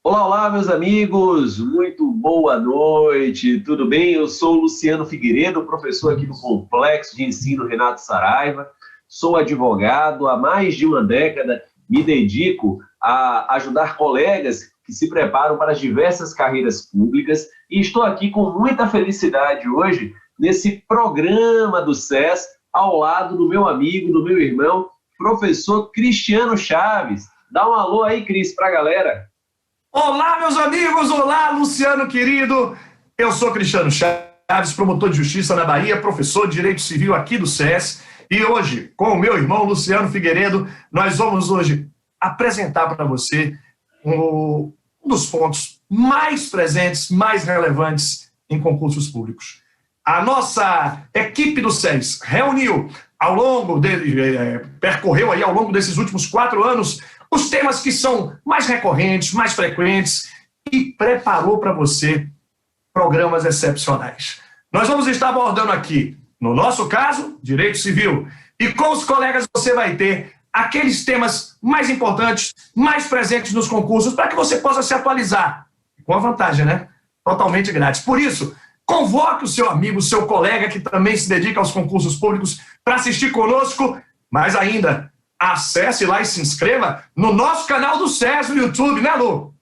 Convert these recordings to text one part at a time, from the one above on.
Olá, olá, meus amigos, muito boa noite, tudo bem? Eu sou o Luciano Figueiredo, professor aqui do Complexo de Ensino Renato Saraiva, sou advogado, há mais de uma década me dedico a ajudar colegas que se preparam para as diversas carreiras públicas e estou aqui com muita felicidade hoje nesse programa do SES, ao lado do meu amigo, do meu irmão, professor Cristiano Chaves. Dá um alô aí, Cris, para a galera. Olá, meus amigos! Olá, Luciano querido! Eu sou Cristiano Chaves, promotor de justiça na Bahia, professor de Direito Civil aqui do SES. E hoje, com o meu irmão Luciano Figueiredo, nós vamos hoje apresentar para você um dos pontos mais presentes, mais relevantes em concursos públicos. A nossa equipe do SES reuniu percorreu aí ao longo desses últimos 4 anos os temas que são mais recorrentes, mais frequentes e preparou para você programas excepcionais. Nós vamos estar abordando aqui, no nosso caso, Direito Civil, e com os colegas você vai ter aqueles temas mais importantes, mais presentes nos concursos, para que você possa se atualizar. Com a vantagem, né? Totalmente grátis. Por isso, convoque o seu amigo, o seu colega que também se dedica aos concursos públicos para assistir conosco, mas ainda acesse lá e se inscreva no nosso canal do SES no YouTube, né, Lu?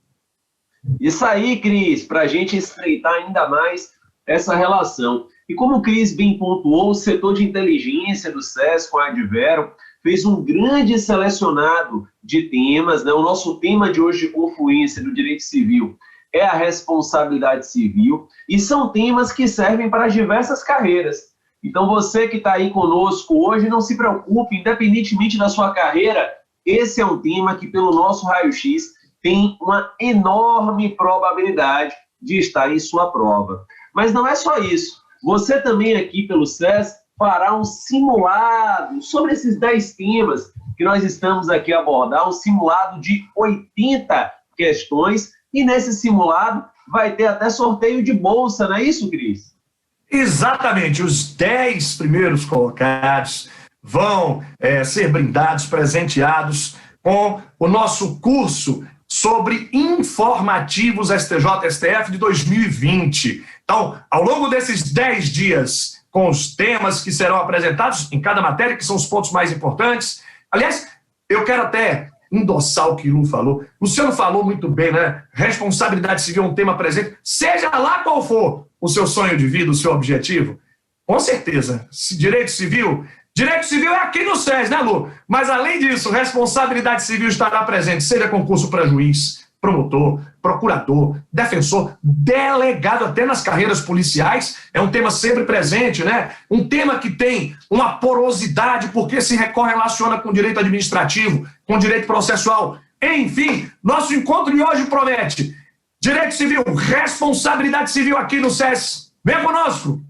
Isso aí, Cris, para a gente estreitar ainda mais essa relação. E como o Cris bem pontuou, o setor de inteligência do SES com a Advero fez um grande selecionado de temas, né? O nosso tema de hoje de confluência do direito civil é a responsabilidade civil, e são temas que servem para diversas carreiras. Então, você que está aí conosco hoje, não se preocupe, independentemente da sua carreira, esse é um tema que, pelo nosso raio-x, tem uma enorme probabilidade de estar em sua prova. Mas não é só isso. Você também aqui pelo SES fará um simulado sobre esses 10 temas que nós estamos aqui a abordar, um simulado de 80 questões, e nesse simulado vai ter até sorteio de bolsa, não é isso, Cris? Exatamente, os 10 primeiros colocados vão ser brindados, presenteados com o nosso curso sobre informativos STJ-STF de 2020. Então, ao longo desses 10 dias, com os temas que serão apresentados em cada matéria, que são os pontos mais importantes. Aliás, eu quero até endossar o que o Lu falou. O Luciano falou muito bem, né? Responsabilidade civil é um tema presente, seja lá qual for o seu sonho de vida, o seu objetivo. Com certeza, direito civil é aqui no SES, né, Lu? Mas, além disso, responsabilidade civil estará presente, seja concurso para juiz, promotor, procurador, defensor, delegado, até nas carreiras policiais, é um tema sempre presente, né? Um tema que tem uma porosidade, porque se correlaciona com direito administrativo, com direito processual. Enfim, nosso encontro de hoje promete direito civil, responsabilidade civil aqui no SES. Vem conosco!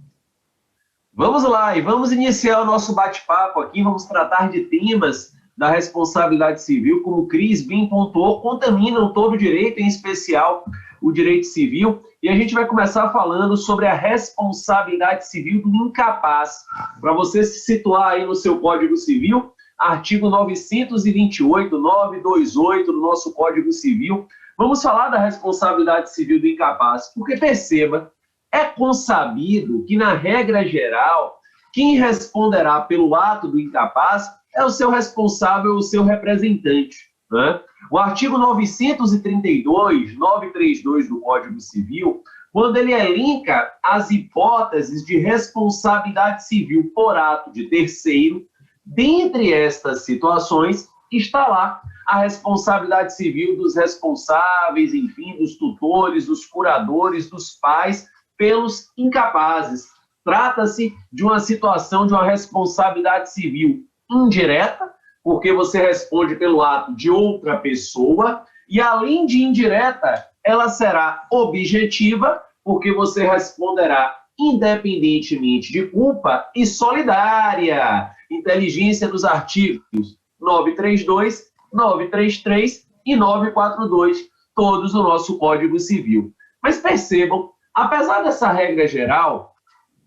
Vamos lá, e vamos iniciar o nosso bate-papo aqui, vamos tratar de temas da responsabilidade civil, como o Cris bem pontuou, contaminam todo o direito, em especial o direito civil, e a gente vai começar falando sobre a responsabilidade civil do incapaz. Para você se situar aí no seu Código Civil, artigo 928, 928 do nosso Código Civil, vamos falar da responsabilidade civil do incapaz, porque perceba, é consabido que, na regra geral, quem responderá pelo ato do incapaz é o seu responsável, o seu representante, né? O artigo 932, 932 do Código Civil, quando ele elenca as hipóteses de responsabilidade civil por ato de terceiro, dentre estas situações está lá a responsabilidade civil dos responsáveis, enfim, dos tutores, dos curadores, dos pais, pelos incapazes. Trata-se de uma situação de uma responsabilidade civil indireta, porque você responde pelo ato de outra pessoa, e além de indireta, ela será objetiva, porque você responderá independentemente de culpa e solidária. Inteligência dos artigos 932, 933 e 942, todos no nosso Código Civil. Mas percebam, apesar dessa regra geral,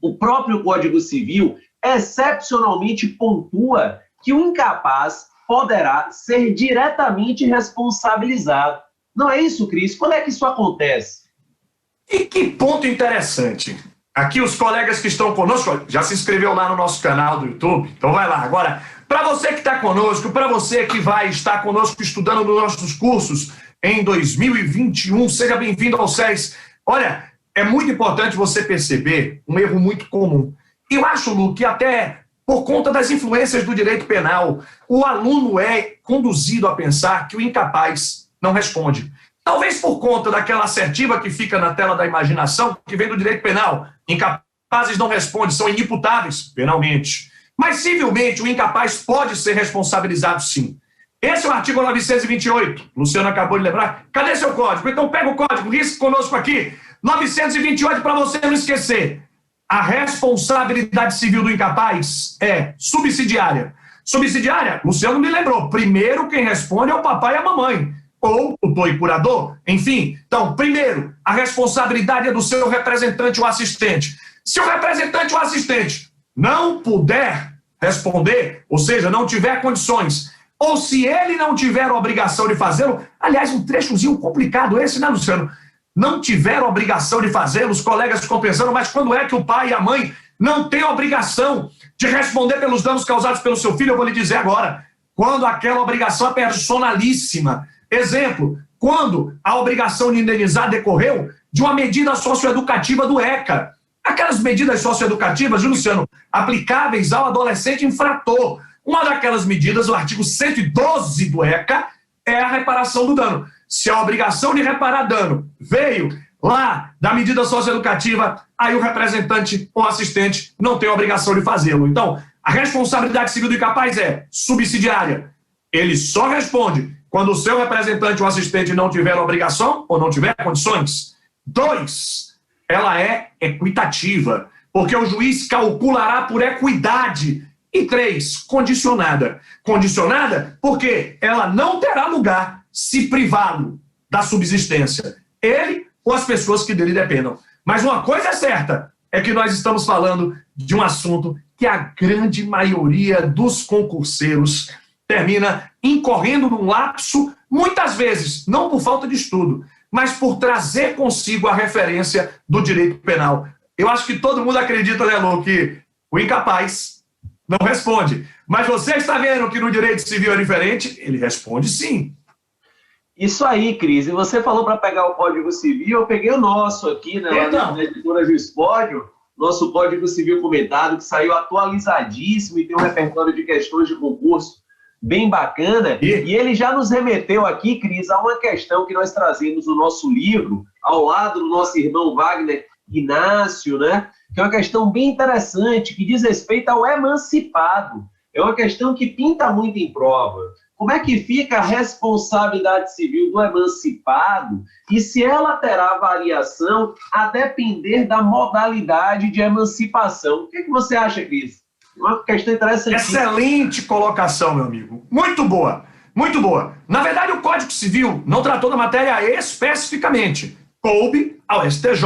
o próprio Código Civil excepcionalmente pontua que o incapaz poderá ser diretamente responsabilizado. Não é isso, Cris? Quando é que isso acontece? E que ponto interessante. Aqui os colegas que estão conosco, já se inscreveu lá no nosso canal do YouTube, então vai lá. Agora, para você que está conosco, para você que vai estar conosco estudando nos nossos cursos em 2021, seja bem-vindo ao SES. Olha, é muito importante você perceber um erro muito comum. Eu acho, Lu, que até por conta das influências do direito penal, o aluno é conduzido a pensar que o incapaz não responde. Talvez por conta daquela assertiva que fica na tela da imaginação, que vem do direito penal. Incapazes não respondem, são inimputáveis penalmente. Mas, civilmente, o incapaz pode ser responsabilizado, sim. Esse é o artigo 928. Luciano acabou de lembrar. Cadê seu código? Então pega o código, risque conosco aqui. 928, para você não esquecer. A responsabilidade civil do incapaz é subsidiária. Subsidiária, Luciano me lembrou. Primeiro quem responde é o papai e a mamãe. Ou tutor e curador, enfim. Então, primeiro, a responsabilidade é do seu representante ou assistente. Se o representante ou assistente não puder responder, ou seja, não tiver condições, ou se ele não tiver a obrigação de fazê-lo, aliás, um trechozinho complicado esse, né, Luciano? Não tiver a obrigação de fazê-lo, os colegas ficam pensando, mas quando é que o pai e a mãe não têm a obrigação de responder pelos danos causados pelo seu filho? Eu vou lhe dizer agora, quando aquela obrigação é personalíssima. Exemplo, quando a obrigação de indenizar decorreu de uma medida socioeducativa do ECA. Aquelas medidas socioeducativas, Luciano, aplicáveis ao adolescente infrator. Uma daquelas medidas, o artigo 112 do ECA, é a reparação do dano. Se a obrigação de reparar dano veio lá da medida socioeducativa, aí o representante ou assistente não tem a obrigação de fazê-lo. Então, a responsabilidade civil do incapaz é subsidiária. Ele só responde quando o seu representante ou assistente não tiver obrigação ou não tiver condições. 2, ela é equitativa, porque o juiz calculará por equidade. E 3, condicionada. Condicionada porque ela não terá lugar se privado da subsistência. Ele ou as pessoas que dele dependam. Mas uma coisa é certa, é que nós estamos falando de um assunto que a grande maioria dos concurseiros termina incorrendo num lapso, muitas vezes, não por falta de estudo, mas por trazer consigo a referência do direito penal. Eu acho que todo mundo acredita, né, Lu, que o incapaz não responde. Mas você está vendo que no direito civil é diferente? Ele responde sim. Isso aí, Cris. E você falou para pegar o Código Civil, eu peguei o nosso aqui, né, lá na editora Juispódio, nosso Código Civil comentado, que saiu atualizadíssimo e tem um repertório de questões de concurso bem bacana, e ele já nos remeteu aqui, Cris, a uma questão que nós trazemos no nosso livro, ao lado do nosso irmão Wagner Inácio, né? Que é uma questão bem interessante, que diz respeito ao emancipado. É uma questão que pinta muito em prova. Como é que fica a responsabilidade civil do emancipado e se ela terá variação a depender da modalidade de emancipação? O que você acha, Cris? Uma questão interessante. Excelente colocação, meu amigo. Muito boa, muito boa. Na verdade, o Código Civil não tratou da matéria especificamente. Coube ao STJ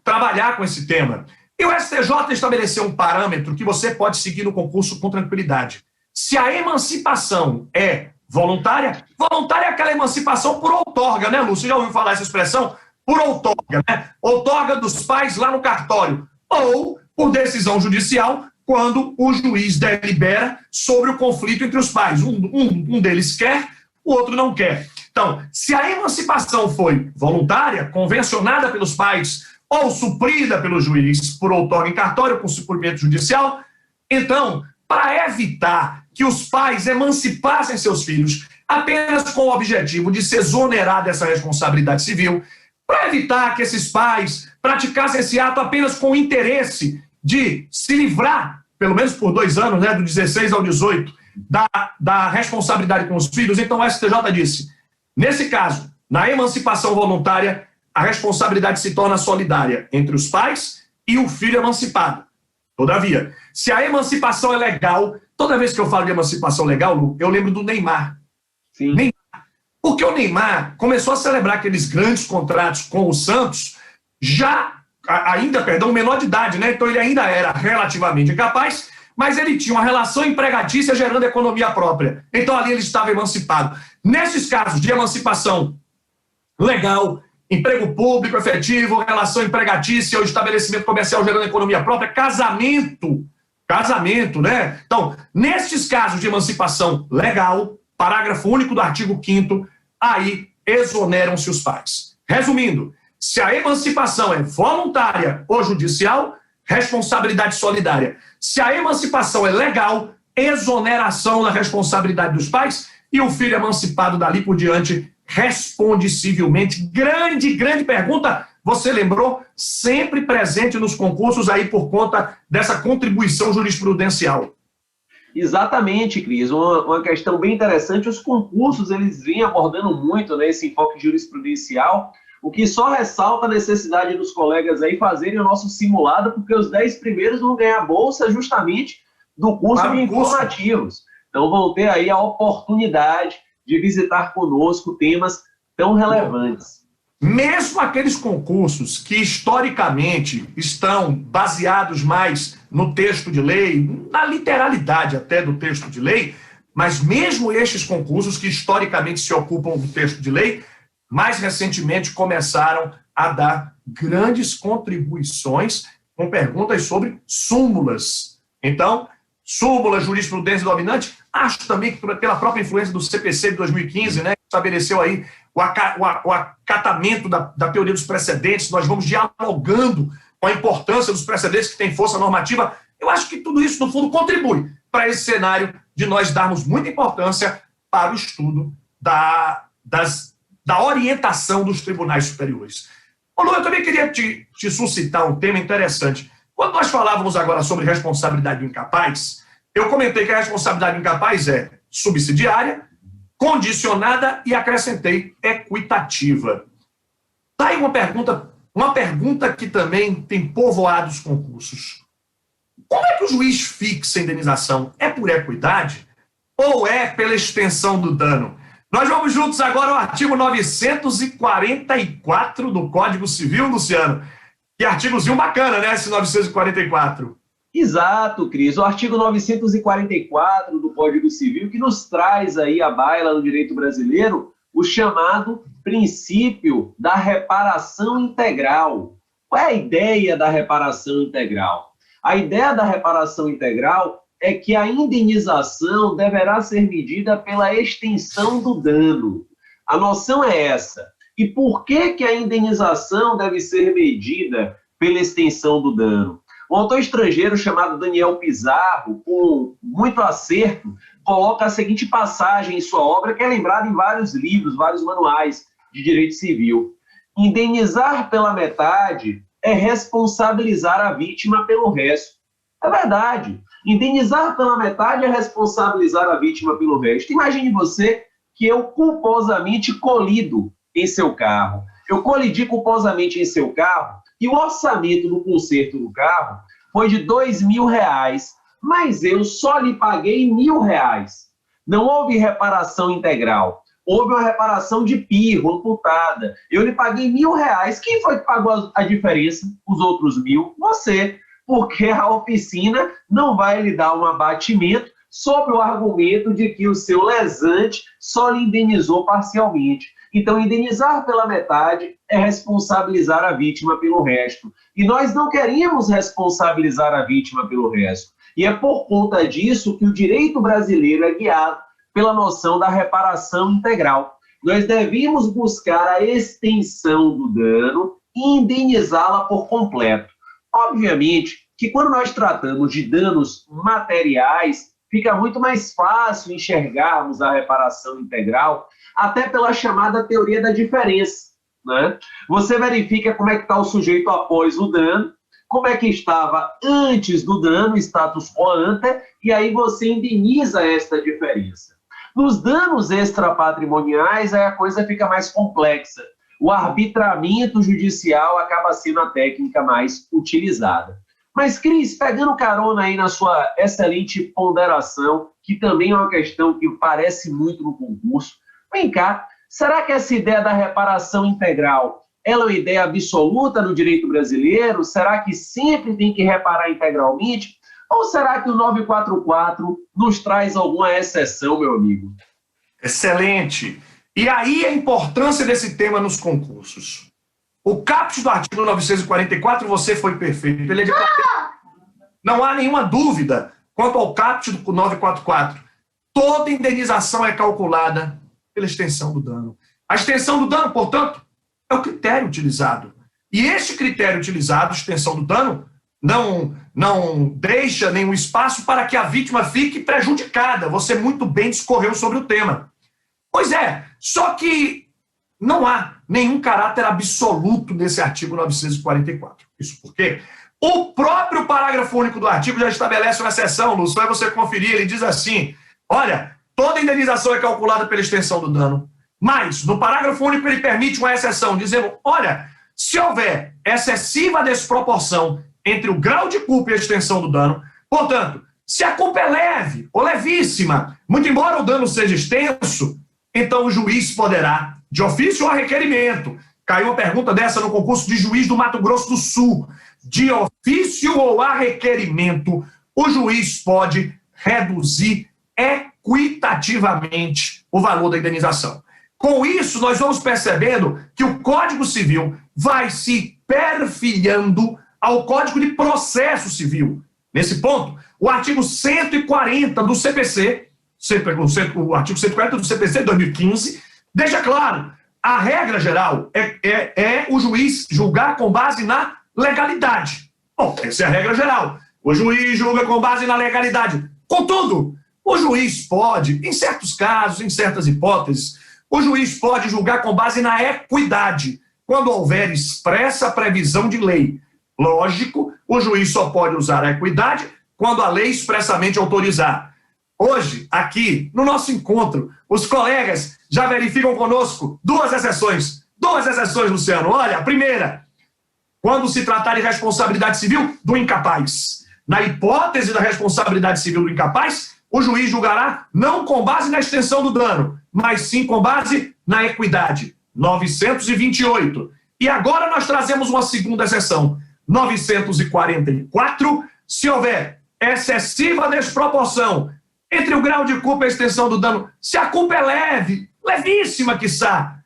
trabalhar com esse tema. E o STJ estabeleceu um parâmetro que você pode seguir no concurso com tranquilidade. Se a emancipação é voluntária, voluntária é aquela emancipação por outorga, né, Lúcio? Você já ouviu falar essa expressão? Por outorga, né? Outorga dos pais lá no cartório. Ou por decisão judicial, quando o juiz delibera sobre o conflito entre os pais. Um deles quer, o outro não quer. Então, se a emancipação foi voluntária, convencionada pelos pais, ou suprida pelo juiz por outorga em cartório com suprimento judicial, então, para evitar que os pais emancipassem seus filhos apenas com o objetivo de se exonerar dessa responsabilidade civil, para evitar que esses pais praticassem esse ato apenas com o interesse de se livrar, pelo menos por 2 anos, né, do 16 ao 18, da responsabilidade com os filhos, então o STJ disse, nesse caso, na emancipação voluntária, a responsabilidade se torna solidária entre os pais e o filho emancipado. Todavia, se a emancipação é legal, toda vez que eu falo de emancipação legal, Lu, eu lembro do Neymar. Sim. Neymar. Porque o Neymar começou a celebrar aqueles grandes contratos com o Santos, menor de idade, né? Então ele ainda era relativamente incapaz, mas ele tinha uma relação empregatícia gerando economia própria. Então ali ele estava emancipado. Nesses casos de emancipação legal, emprego público efetivo, relação empregatícia, o estabelecimento comercial gerando economia própria, casamento, né? Então, nestes casos de emancipação legal, parágrafo único do artigo 5º, aí exoneram-se os pais. Resumindo, se a emancipação é voluntária ou judicial, responsabilidade solidária. Se a emancipação é legal, exoneração da responsabilidade dos pais e o filho emancipado dali por diante responde civilmente. Grande pergunta, você lembrou, sempre presente nos concursos aí por conta dessa contribuição jurisprudencial. Exatamente, Cris. Uma questão bem interessante. Os concursos, eles vêm abordando muito, né, esse enfoque jurisprudencial, o que só ressalta a necessidade dos colegas aí fazerem o nosso simulado, porque os 10 primeiros vão ganhar bolsa justamente do curso de informativos. Então vão ter aí a oportunidade de visitar conosco temas tão relevantes. Mesmo aqueles concursos que historicamente estão baseados mais no texto de lei, na literalidade até do texto de lei, mas mesmo estes concursos que historicamente se ocupam do texto de lei, mais recentemente começaram a dar grandes contribuições com perguntas sobre súmulas. Então, súmula, jurisprudência dominante, acho também que pela própria influência do CPC de 2015, né, que estabeleceu aí o acatamento da teoria dos precedentes, nós vamos dialogando com a importância dos precedentes que têm força normativa. Eu acho que tudo isso, no fundo, contribui para esse cenário de nós darmos muita importância para o estudo da orientação dos tribunais superiores. Ô, Lu, eu também queria te suscitar um tema interessante. Quando nós falávamos agora sobre responsabilidade do incapaz, eu comentei que a responsabilidade do incapaz é subsidiária, condicionada e acrescentei equitativa. Tá aí uma pergunta que também tem povoado os concursos. Como é que o juiz fixa a indenização? É por equidade ou é pela extensão do dano? Nós vamos juntos agora ao artigo 944 do Código Civil, Luciano. Que artigozinho bacana, né, esse 944? Exato, Cris. O artigo 944 do Código Civil, que nos traz aí à baila no direito brasileiro o chamado princípio da reparação integral. Qual é a ideia da reparação integral? A ideia da reparação integral é que a indenização deverá ser medida pela extensão do dano. A noção é essa. E por que a indenização deve ser medida pela extensão do dano? Um autor estrangeiro chamado Daniel Pizarro, com muito acerto, coloca a seguinte passagem em sua obra, que é lembrada em vários livros, vários manuais de direito civil. Indenizar pela metade é responsabilizar a vítima pelo resto. É verdade. Indenizar pela metade é responsabilizar a vítima pelo resto. Imagine você que eu culposamente colido em seu carro. Eu colidi culposamente em seu carro e o orçamento do conserto do carro foi de R$2.000, mas eu só lhe paguei R$1.000. Não houve reparação integral. Houve uma reparação de pirro, amputada. Eu lhe paguei R$1.000. Quem foi que pagou a diferença? Os outros 1.000? Você. Porque a oficina não vai lhe dar um abatimento sob o argumento de que o seu lesante só lhe indenizou parcialmente. Então, indenizar pela metade é responsabilizar a vítima pelo resto. E nós não queríamos responsabilizar a vítima pelo resto. E é por conta disso que o direito brasileiro é guiado pela noção da reparação integral. Nós devíamos buscar a extensão do dano e indenizá-la por completo. Obviamente que quando nós tratamos de danos materiais, fica muito mais fácil enxergarmos a reparação integral, até pela chamada teoria da diferença, né? Você verifica como é que está o sujeito após o dano, como é que estava antes do dano, status quo ante, e aí você indeniza esta diferença. Nos danos extrapatrimoniais, aí a coisa fica mais complexa. O arbitramento judicial acaba sendo a técnica mais utilizada. Mas, Cris, pegando carona aí na sua excelente ponderação, que também é uma questão que parece muito no concurso, vem cá, será que essa ideia da reparação integral ela é uma ideia absoluta no direito brasileiro? Será que sempre tem que reparar integralmente? Ou será que o 944 nos traz alguma exceção, meu amigo? Excelente. E aí a importância desse tema nos concursos. O caput do artigo 944, você foi perfeito. Ele é de... Não há nenhuma dúvida quanto ao caput do 944. Toda indenização é calculada pela extensão do dano. A extensão do dano, portanto, é o critério utilizado. E este critério utilizado, extensão do dano, não deixa nenhum espaço para que a vítima fique prejudicada. Você muito bem discorreu sobre o tema. Pois é, só que não há nenhum caráter absoluto nesse artigo 944. Isso porque o próprio parágrafo único do artigo já estabelece uma exceção, Lúcio, vai você conferir, ele diz assim, olha, toda indenização é calculada pela extensão do dano, mas no parágrafo único ele permite uma exceção, dizendo, olha, se houver excessiva desproporção entre o grau de culpa e a extensão do dano, portanto, se a culpa é leve ou levíssima, muito embora o dano seja extenso, então o juiz poderá, de ofício ou a requerimento, caiu uma pergunta dessa no concurso de juiz do Mato Grosso do Sul, de ofício ou a requerimento, o juiz pode reduzir equitativamente o valor da indenização. Com isso, nós vamos percebendo que o Código Civil vai se perfilhando ao Código de Processo Civil. Nesse ponto, o artigo 140 do CPC, o artigo 140 do CPC de 2015, deixa claro, a regra geral é o juiz julgar com base na legalidade. Bom, essa é a regra geral. O juiz julga com base na legalidade. Contudo, o juiz pode, em certos casos, em certas hipóteses, o juiz pode julgar com base na equidade, quando houver expressa previsão de lei. Lógico, o juiz só pode usar a equidade quando a lei expressamente autorizar. Hoje, aqui, no nosso encontro, os colegas já verificam conosco duas exceções. Duas exceções, Luciano. Olha, a primeira, quando se tratar de responsabilidade civil do incapaz. Na hipótese da responsabilidade civil do incapaz, o juiz julgará não com base na extensão do dano, mas sim com base na equidade. 928. E agora nós trazemos uma segunda exceção. 944, se houver excessiva desproporção entre o grau de culpa e a extensão do dano, se a culpa é leve, levíssima, quiçá,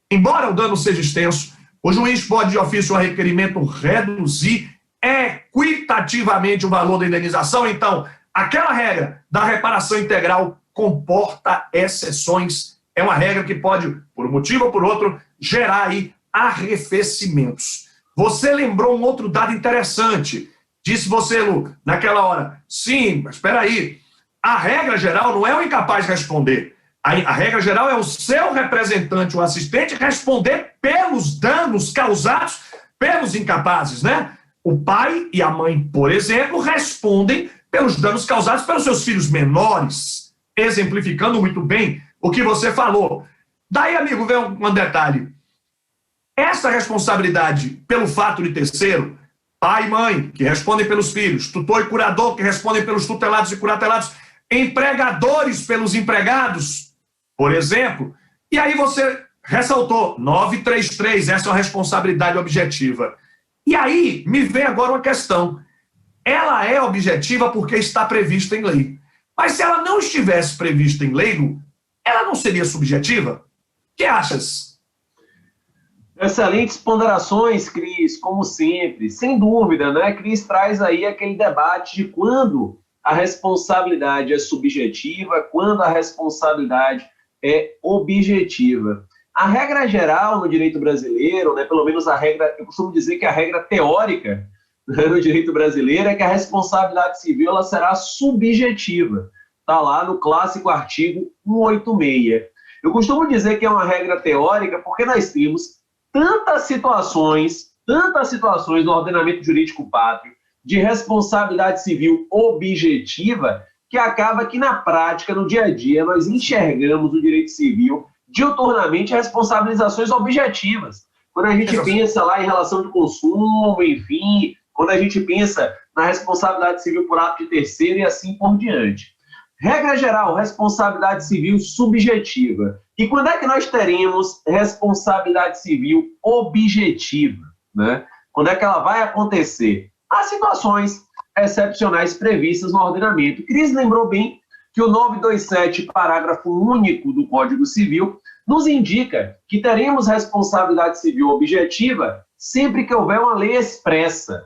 embora o dano seja extenso, o juiz pode, de ofício ou requerimento, reduzir equitativamente o valor da indenização. Então, aquela regra da reparação integral comporta exceções. É uma regra que pode, por um motivo ou por outro, gerar aí arrefecimentos. Você lembrou um outro dado interessante. Disse você, Lu, naquela hora, sim, mas espera aí, a regra geral não é o incapaz responder. A regra geral é o seu representante, o assistente, responder pelos danos causados pelos incapazes, né? O pai e a mãe, por exemplo, respondem pelos danos causados pelos seus filhos menores, exemplificando muito bem o que você falou. Daí, amigo, vem um detalhe. Essa responsabilidade pelo fato de terceiro, pai e mãe, que respondem pelos filhos, tutor e curador, que respondem pelos tutelados e curatelados, empregadores pelos empregados, por exemplo, e aí você ressaltou, 933, essa é uma responsabilidade objetiva. E aí me vem agora uma questão. Ela é objetiva porque está prevista em lei. Mas se ela não estivesse prevista em lei, ela não seria subjetiva? O que achas? Excelentes ponderações, Cris, como sempre. Sem dúvida, né? Cris traz aí aquele debate de quando a responsabilidade é subjetiva, quando a responsabilidade é objetiva. A regra geral no direito brasileiro, né, pelo menos a regra, eu costumo dizer que a regra teórica, né, no direito brasileiro é que a responsabilidade civil ela será subjetiva. Está lá no clássico artigo 186. Eu costumo dizer que é uma regra teórica porque nós temos tantas situações no ordenamento jurídico pátrio de responsabilidade civil objetiva que acaba que na prática, no dia a dia, nós enxergamos o direito civil diuturnamente responsabilizações objetivas. Quando a gente pensa lá em relação de consumo, enfim, quando a gente pensa na responsabilidade civil por ato de terceiro e assim por diante. Regra geral, responsabilidade civil subjetiva. E quando é que nós teremos responsabilidade civil objetiva, né? Quando é que ela vai acontecer? Há situações excepcionais previstas no ordenamento. Cris lembrou bem que o 927, parágrafo único do Código Civil, nos indica que teremos responsabilidade civil objetiva sempre que houver uma lei expressa.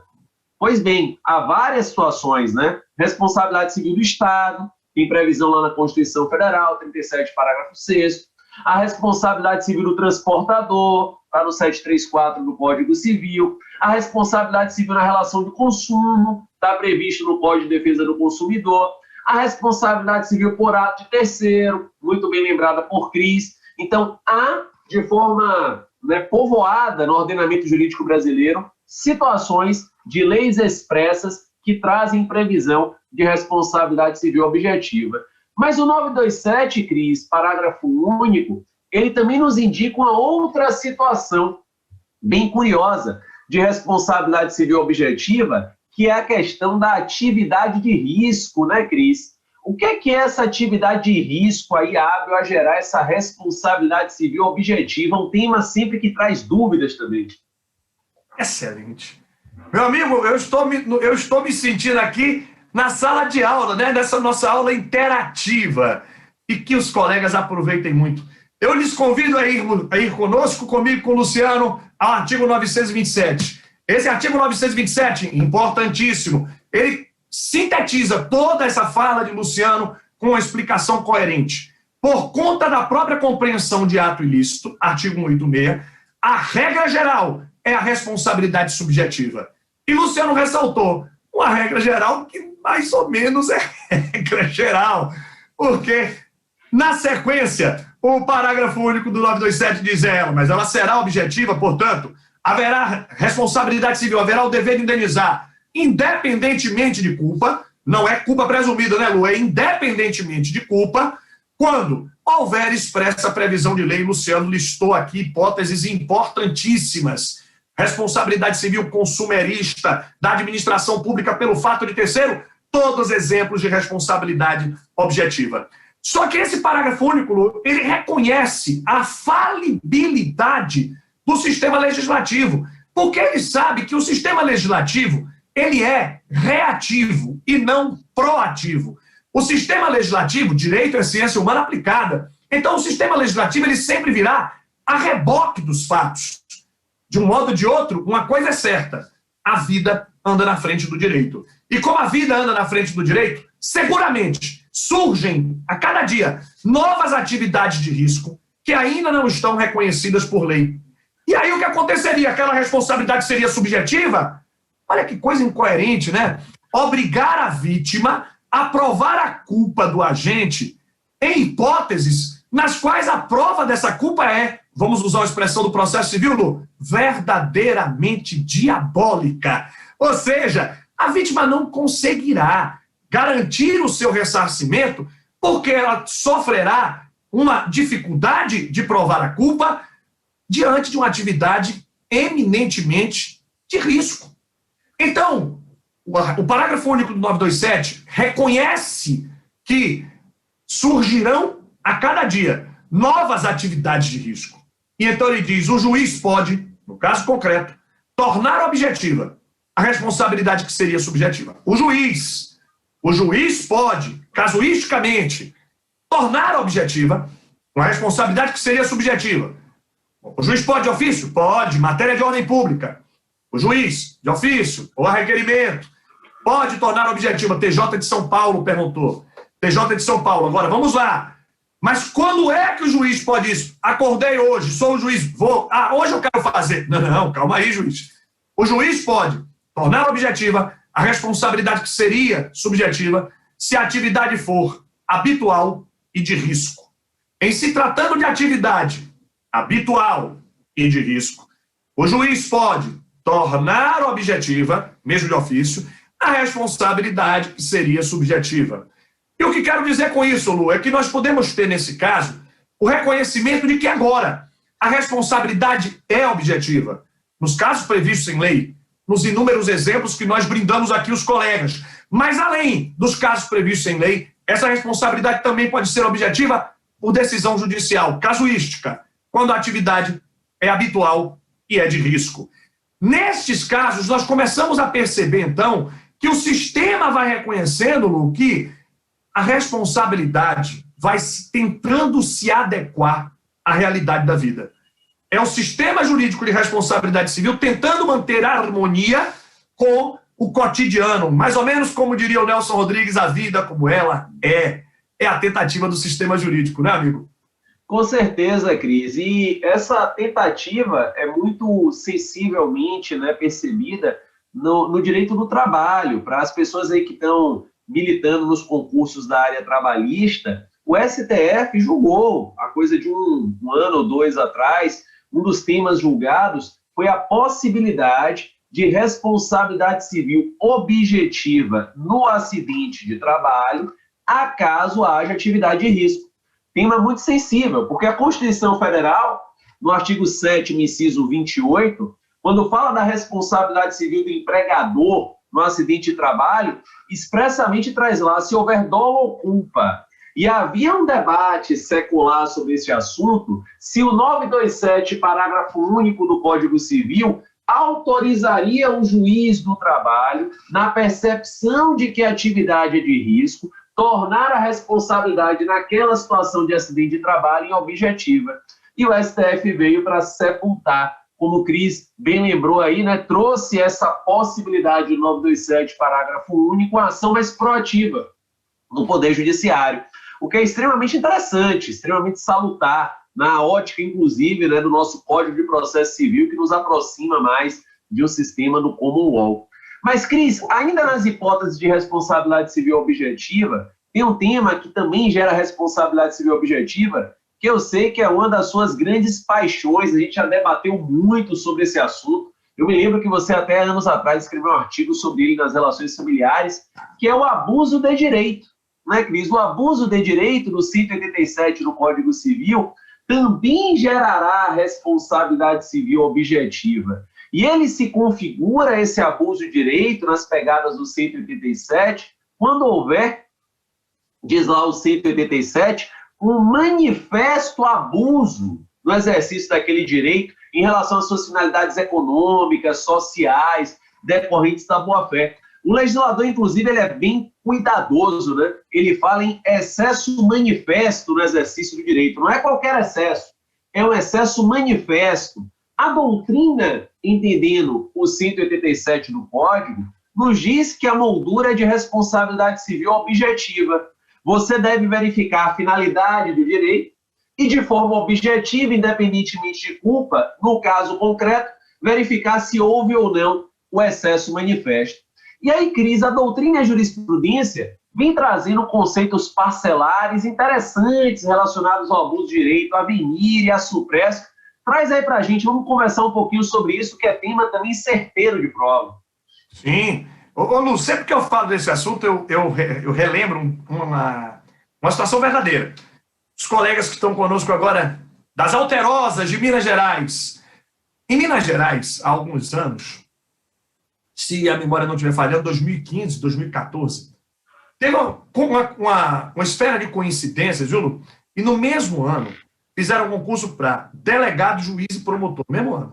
Pois bem, há várias situações, né? Responsabilidade civil do Estado, tem previsão lá na Constituição Federal, 37, parágrafo 6º. A responsabilidade civil do transportador, está no 734 do Código Civil. A responsabilidade civil na relação de consumo, está previsto no Código de Defesa do Consumidor. A responsabilidade civil por ato de terceiro, muito bem lembrada por Cris. Então, há, de forma povoada no ordenamento jurídico brasileiro, situações de leis expressas que trazem previsão de responsabilidade civil objetiva. Mas o 927, Cris, parágrafo único, ele também nos indica uma outra situação bem curiosa de responsabilidade civil objetiva, que é a questão da atividade de risco, né, Cris? O que é essa atividade de risco aí hábil a gerar essa responsabilidade civil objetiva? Um tema sempre que traz dúvidas também. Excelente. Meu amigo, eu estou me sentindo aqui na sala de aula, né? Nessa nossa aula interativa. E que os colegas aproveitem muito. Eu lhes convido a ir conosco, comigo, com o Luciano, ao artigo 927. Esse artigo 927, importantíssimo, ele sintetiza toda essa fala de Luciano com uma explicação coerente. Por conta da própria compreensão de ato ilícito, artigo 186, a regra geral é a responsabilidade subjetiva. E Luciano ressaltou uma regra geral que mais ou menos é regra geral, porque na sequência o parágrafo único do 927 diz mas ela será objetiva, portanto, haverá responsabilidade civil, haverá o dever de indenizar independentemente de culpa, não é culpa presumida, né, Lu? É independentemente de culpa, quando houver expressa previsão de lei. Luciano listou aqui hipóteses importantíssimas. Responsabilidade civil consumerista da administração pública pelo fato de terceiro, todos exemplos de responsabilidade objetiva. Só que esse parágrafo único, Lu, ele reconhece a falibilidade do sistema legislativo, porque ele sabe que o sistema legislativo ele é reativo e não proativo. O sistema legislativo, direito é ciência humana aplicada. Então, o sistema legislativo ele sempre virá a reboque dos fatos. De um modo ou de outro, uma coisa é certa: a vida anda na frente do direito. E como a vida anda na frente do direito, seguramente surgem a cada dia novas atividades de risco que ainda não estão reconhecidas por lei. E aí o que aconteceria? Aquela responsabilidade seria subjetiva? Olha que coisa incoerente, né? Obrigar a vítima a provar a culpa do agente em hipóteses nas quais a prova dessa culpa é, vamos usar a expressão do processo civil, Lu, verdadeiramente diabólica. Ou seja, a vítima não conseguirá garantir o seu ressarcimento porque ela sofrerá uma dificuldade de provar a culpa diante de uma atividade eminentemente de risco. Então, o parágrafo único do 927 reconhece que surgirão a cada dia novas atividades de risco. E então ele diz, o juiz pode, no caso concreto, tornar objetiva a responsabilidade que seria subjetiva. O juiz pode, casuisticamente, tornar objetiva uma responsabilidade que seria subjetiva. O juiz pode de ofício? Pode, matéria de ordem pública. O juiz, de ofício, ou a requerimento, pode tornar objetiva. TJ de São Paulo perguntou. TJ de São Paulo. Agora, vamos lá. Mas quando é que o juiz pode isso? Acordei hoje, sou o juiz, vou... hoje eu quero fazer. Não, calma aí, juiz. O juiz pode tornar objetiva a responsabilidade que seria subjetiva se a atividade for habitual e de risco. Em se tratando de atividade habitual e de risco, o juiz pode tornar objetiva, mesmo de ofício, a responsabilidade que seria subjetiva. E o que quero dizer com isso, Lu, é que nós podemos ter, nesse caso, o reconhecimento de que agora a responsabilidade é objetiva. Nos casos previstos em lei, nos inúmeros exemplos que nós brindamos aqui os colegas. Mas, além dos casos previstos em lei, essa responsabilidade também pode ser objetiva por decisão judicial, casuística, quando a atividade é habitual e é de risco. Nestes casos, nós começamos a perceber, então, que o sistema vai reconhecendo, Lu, que a responsabilidade vai tentando se adequar a realidade da vida. É o sistema jurídico de responsabilidade civil tentando manter a harmonia com o cotidiano, mais ou menos como diria o Nelson Rodrigues, a vida como ela é. É a tentativa do sistema jurídico, né, amigo? Com certeza, Cris. E essa tentativa é muito sensivelmente, né, percebida no direito do trabalho. Para as pessoas aí que estão militando nos concursos da área trabalhista, o STF julgou, há coisa de um ano ou dois atrás, um dos temas julgados foi a possibilidade de responsabilidade civil objetiva no acidente de trabalho, acaso haja atividade de risco. Tema muito sensível, porque a Constituição Federal, no artigo 7º, inciso 28, quando fala da responsabilidade civil do empregador no acidente de trabalho, expressamente traz lá, se houver dolo ou culpa. E havia um debate secular sobre esse assunto, se o 927, parágrafo único do Código Civil, autorizaria o juiz do trabalho, na percepção de que a atividade é de risco, tornar a responsabilidade naquela situação de acidente de trabalho objetiva. E o STF veio para sepultar, como o Cris bem lembrou aí, né, trouxe essa possibilidade do 927, parágrafo único, uma ação mais proativa no Poder Judiciário, o que é extremamente interessante, extremamente salutar, na ótica, inclusive, né, do nosso Código de Processo Civil, que nos aproxima mais de um sistema do Common Law. Mas, Cris, ainda nas hipóteses de responsabilidade civil objetiva, tem um tema que também gera responsabilidade civil objetiva, que eu sei que é uma das suas grandes paixões, a gente já debateu muito sobre esse assunto. Eu me lembro que você até anos atrás escreveu um artigo sobre ele nas relações familiares, que é o abuso de direito, né, Cris? O abuso de direito, no 187 do Código Civil, também gerará responsabilidade civil objetiva. E ele se configura, esse abuso de direito, nas pegadas do 187, quando houver, diz lá o 187, um manifesto abuso no exercício daquele direito em relação às suas finalidades econômicas, sociais, decorrentes da boa-fé. O legislador, inclusive, ele é bem cuidadoso, né? Ele fala em excesso manifesto no exercício do direito. Não é qualquer excesso, é um excesso manifesto. A doutrina, entendendo o 187 do Código, nos diz que a moldura é de responsabilidade civil objetiva. Você deve verificar a finalidade do direito e, de forma objetiva, independentemente de culpa, no caso concreto, verificar se houve ou não o excesso manifesto. E aí, Cris, a doutrina e a jurisprudência vem trazendo conceitos parcelares interessantes relacionados ao abuso de direito, a venire e a supresso. Traz aí pra gente, vamos conversar um pouquinho sobre isso, que é tema também certeiro de prova. Sim. Ô, Lu, sempre que eu falo desse assunto, eu relembro uma situação verdadeira. Os colegas que estão conosco agora, das Alterosas de Minas Gerais. Em Minas Gerais, há alguns anos, se a memória não estiver falhando, 2015, 2014, teve uma esfera de coincidências, viu, Lu? E no mesmo ano, fizeram um concurso para delegado, juiz e promotor, no mesmo ano.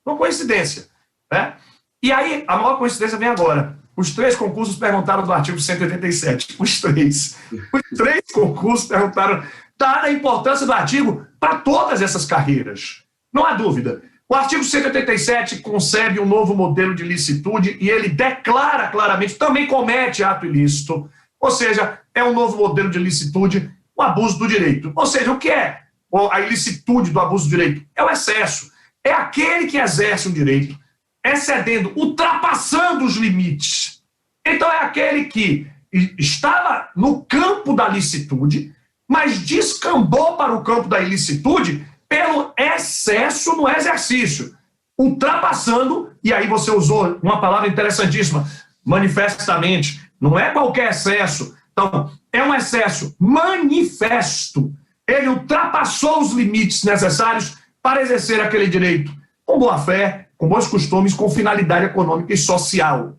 Uma coincidência, né? E aí, a maior coincidência vem agora. Os 3 concursos perguntaram do artigo 187. Os três concursos perguntaram, dada a importância do artigo para todas essas carreiras. Não há dúvida. O artigo 187 concebe um novo modelo de licitude e ele declara claramente, também comete ato ilícito. Ou seja, é um novo modelo de licitude, o abuso do direito. Ou seja, o que é a ilicitude do abuso do direito? É o excesso. É aquele que exerce um direito excedendo, ultrapassando os limites. Então é aquele que estava no campo da licitude, mas descambou para o campo da ilicitude pelo excesso no exercício, ultrapassando, e aí você usou uma palavra interessantíssima, manifestamente, não é qualquer excesso, então é um excesso manifesto, ele ultrapassou os limites necessários para exercer aquele direito, com boa fé, com bons costumes, com finalidade econômica e social.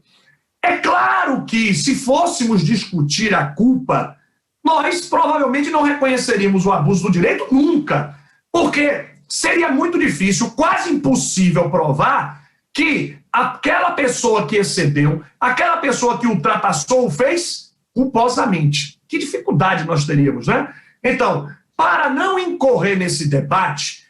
É claro que, se fôssemos discutir a culpa, nós provavelmente não reconheceríamos o abuso do direito nunca, porque seria muito difícil, quase impossível provar que aquela pessoa que excedeu, aquela pessoa que ultrapassou, fez culposamente. Que dificuldade nós teríamos, né? Então, para não incorrer nesse debate,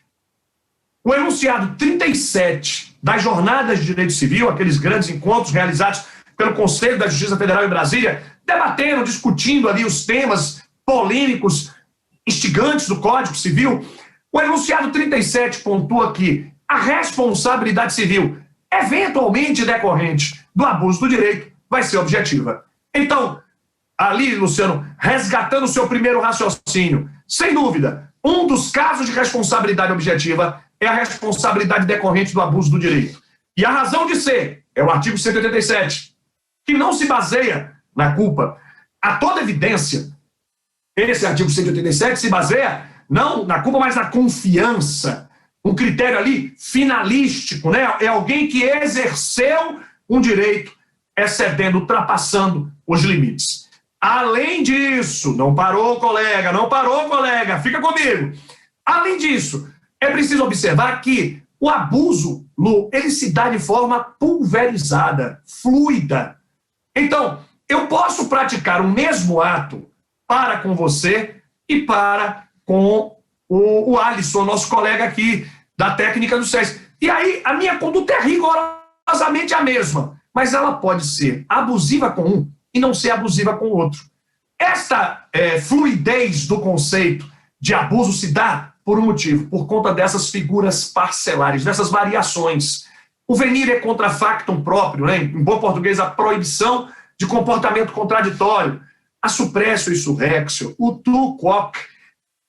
o enunciado 37 das Jornadas de Direito Civil, aqueles grandes encontros realizados pelo Conselho da Justiça Federal em Brasília, debatendo, discutindo ali os temas polêmicos, instigantes do Código Civil, o enunciado 37 pontua que a responsabilidade civil, eventualmente decorrente do abuso do direito, vai ser objetiva. Então, ali, Luciano, resgatando o seu primeiro raciocínio, sem dúvida, um dos casos de responsabilidade objetiva é a responsabilidade decorrente do abuso do direito. E a razão de ser é o artigo 187, que não se baseia na culpa. A toda evidência, esse artigo 187 se baseia não na culpa, mas na confiança. Um critério ali finalístico, né? É alguém que exerceu um direito excedendo, ultrapassando os limites. Além disso, não parou, colega, fica comigo. Além disso, é preciso observar que o abuso, Lu, ele se dá de forma pulverizada, fluida. Então, eu posso praticar o mesmo ato para com você e para com o Alisson, nosso colega aqui da técnica do SES. E aí, a minha conduta é rigorosamente a mesma, mas ela pode ser abusiva com um e não ser abusiva com o outro. Esta fluidez do conceito de abuso se dá por um motivo, por conta dessas figuras parcelares, dessas variações. O venire é contra factum próprio, né? Em bom português, a proibição de comportamento contraditório, a suppressio insurrectio, o tu quoque.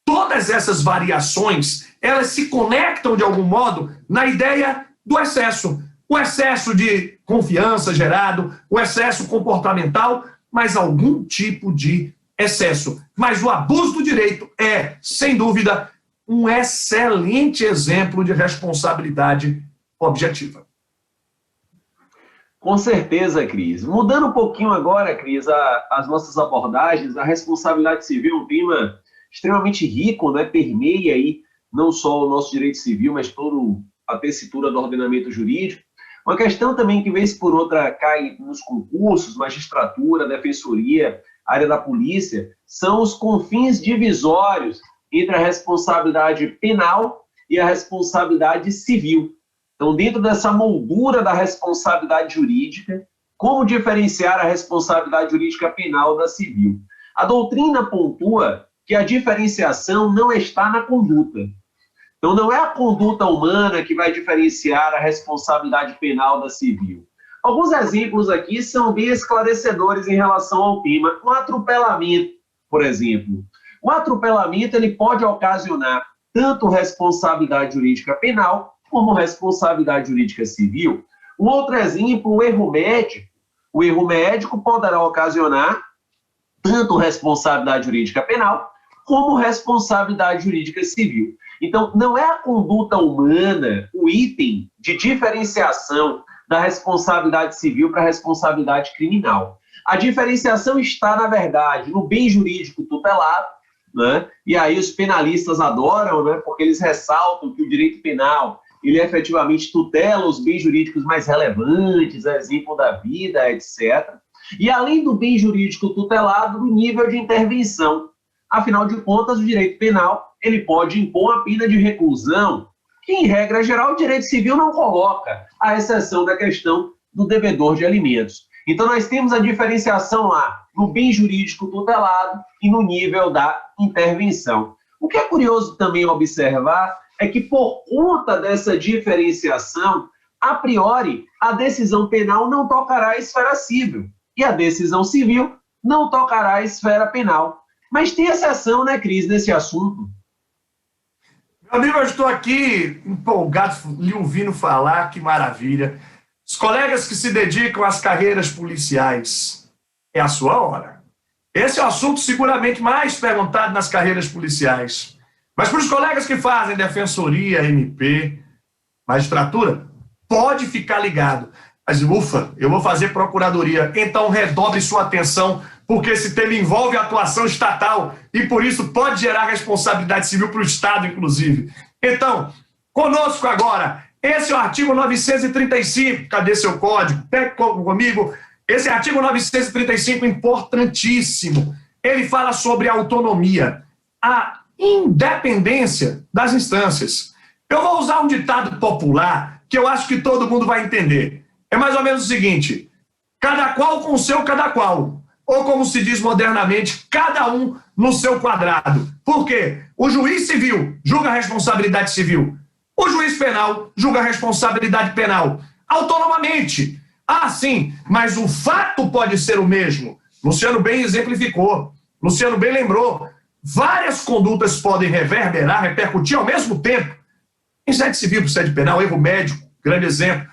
Todas essas variações, elas se conectam de algum modo na ideia do excesso. O excesso de confiança gerado, o excesso comportamental, mas algum tipo de excesso. Mas o abuso do direito é, sem dúvida, um excelente exemplo de responsabilidade objetiva. Com certeza, Cris. Mudando um pouquinho agora, Cris, as nossas abordagens, a responsabilidade civil é um tema extremamente rico, né? Permeia aí não só o nosso direito civil, mas toda a tessitura do ordenamento jurídico. Uma questão também que, vez por outra, cai nos concursos, magistratura, defensoria, área da polícia, são os confins divisórios entre a responsabilidade penal e a responsabilidade civil. Então, dentro dessa moldura da responsabilidade jurídica, como diferenciar a responsabilidade jurídica penal da civil? A doutrina pontua que a diferenciação não está na conduta. Então, não é a conduta humana que vai diferenciar a responsabilidade penal da civil. Alguns exemplos aqui são bem esclarecedores em relação ao tema. O atropelamento, por exemplo. O atropelamento ele pode ocasionar tanto responsabilidade jurídica penal como responsabilidade jurídica civil. Um outro exemplo, o erro médico. O erro médico poderá ocasionar tanto responsabilidade jurídica penal como responsabilidade jurídica civil. Então, não é a conduta humana o item de diferenciação da responsabilidade civil para a responsabilidade criminal. A diferenciação está, na verdade, no bem jurídico tutelado, né? E aí os penalistas adoram, né? Porque eles ressaltam que o direito penal ele efetivamente tutela os bens jurídicos mais relevantes, exemplo da vida, etc. E além do bem jurídico tutelado, do nível de intervenção. Afinal de contas, o direito penal ele pode impor a pena de reclusão, que, em regra geral, o direito civil não coloca, à exceção da questão do devedor de alimentos. Então, nós temos a diferenciação lá no bem jurídico tutelado e no nível da intervenção. O que é curioso também observar é que, por conta dessa diferenciação, a priori, a decisão penal não tocará a esfera civil e a decisão civil não tocará a esfera penal. Mas tem exceção, né, Cris, nesse assunto? Meu amigo, eu estou aqui empolgado, lhe ouvindo falar, que maravilha. Os colegas que se dedicam às carreiras policiais, é a sua hora. Esse é o assunto seguramente mais perguntado nas carreiras policiais. Mas para os colegas que fazem defensoria, MP, magistratura, pode ficar ligado. Mas, ufa, eu vou fazer procuradoria. Então, redobre sua atenção, porque esse tema envolve atuação estatal e, por isso, pode gerar responsabilidade civil para o Estado, inclusive. Então, conosco agora, esse é o artigo 935. Cadê seu código? Pegue comigo. Esse artigo 935 importantíssimo. Ele fala sobre autonomia. A independência das instâncias. Eu vou usar um ditado popular que eu acho que todo mundo vai entender. É mais ou menos o seguinte: cada qual com o seu cada qual. Ou como se diz modernamente, cada um no seu quadrado. Por quê? O juiz civil julga a responsabilidade civil. O juiz penal julga a responsabilidade penal. Autonomamente. Ah, sim, mas o fato pode ser o mesmo. Luciano bem exemplificou. Luciano bem lembrou. Várias condutas podem reverberar, repercutir ao mesmo tempo. Em sede civil, sede penal, erro médico, grande exemplo.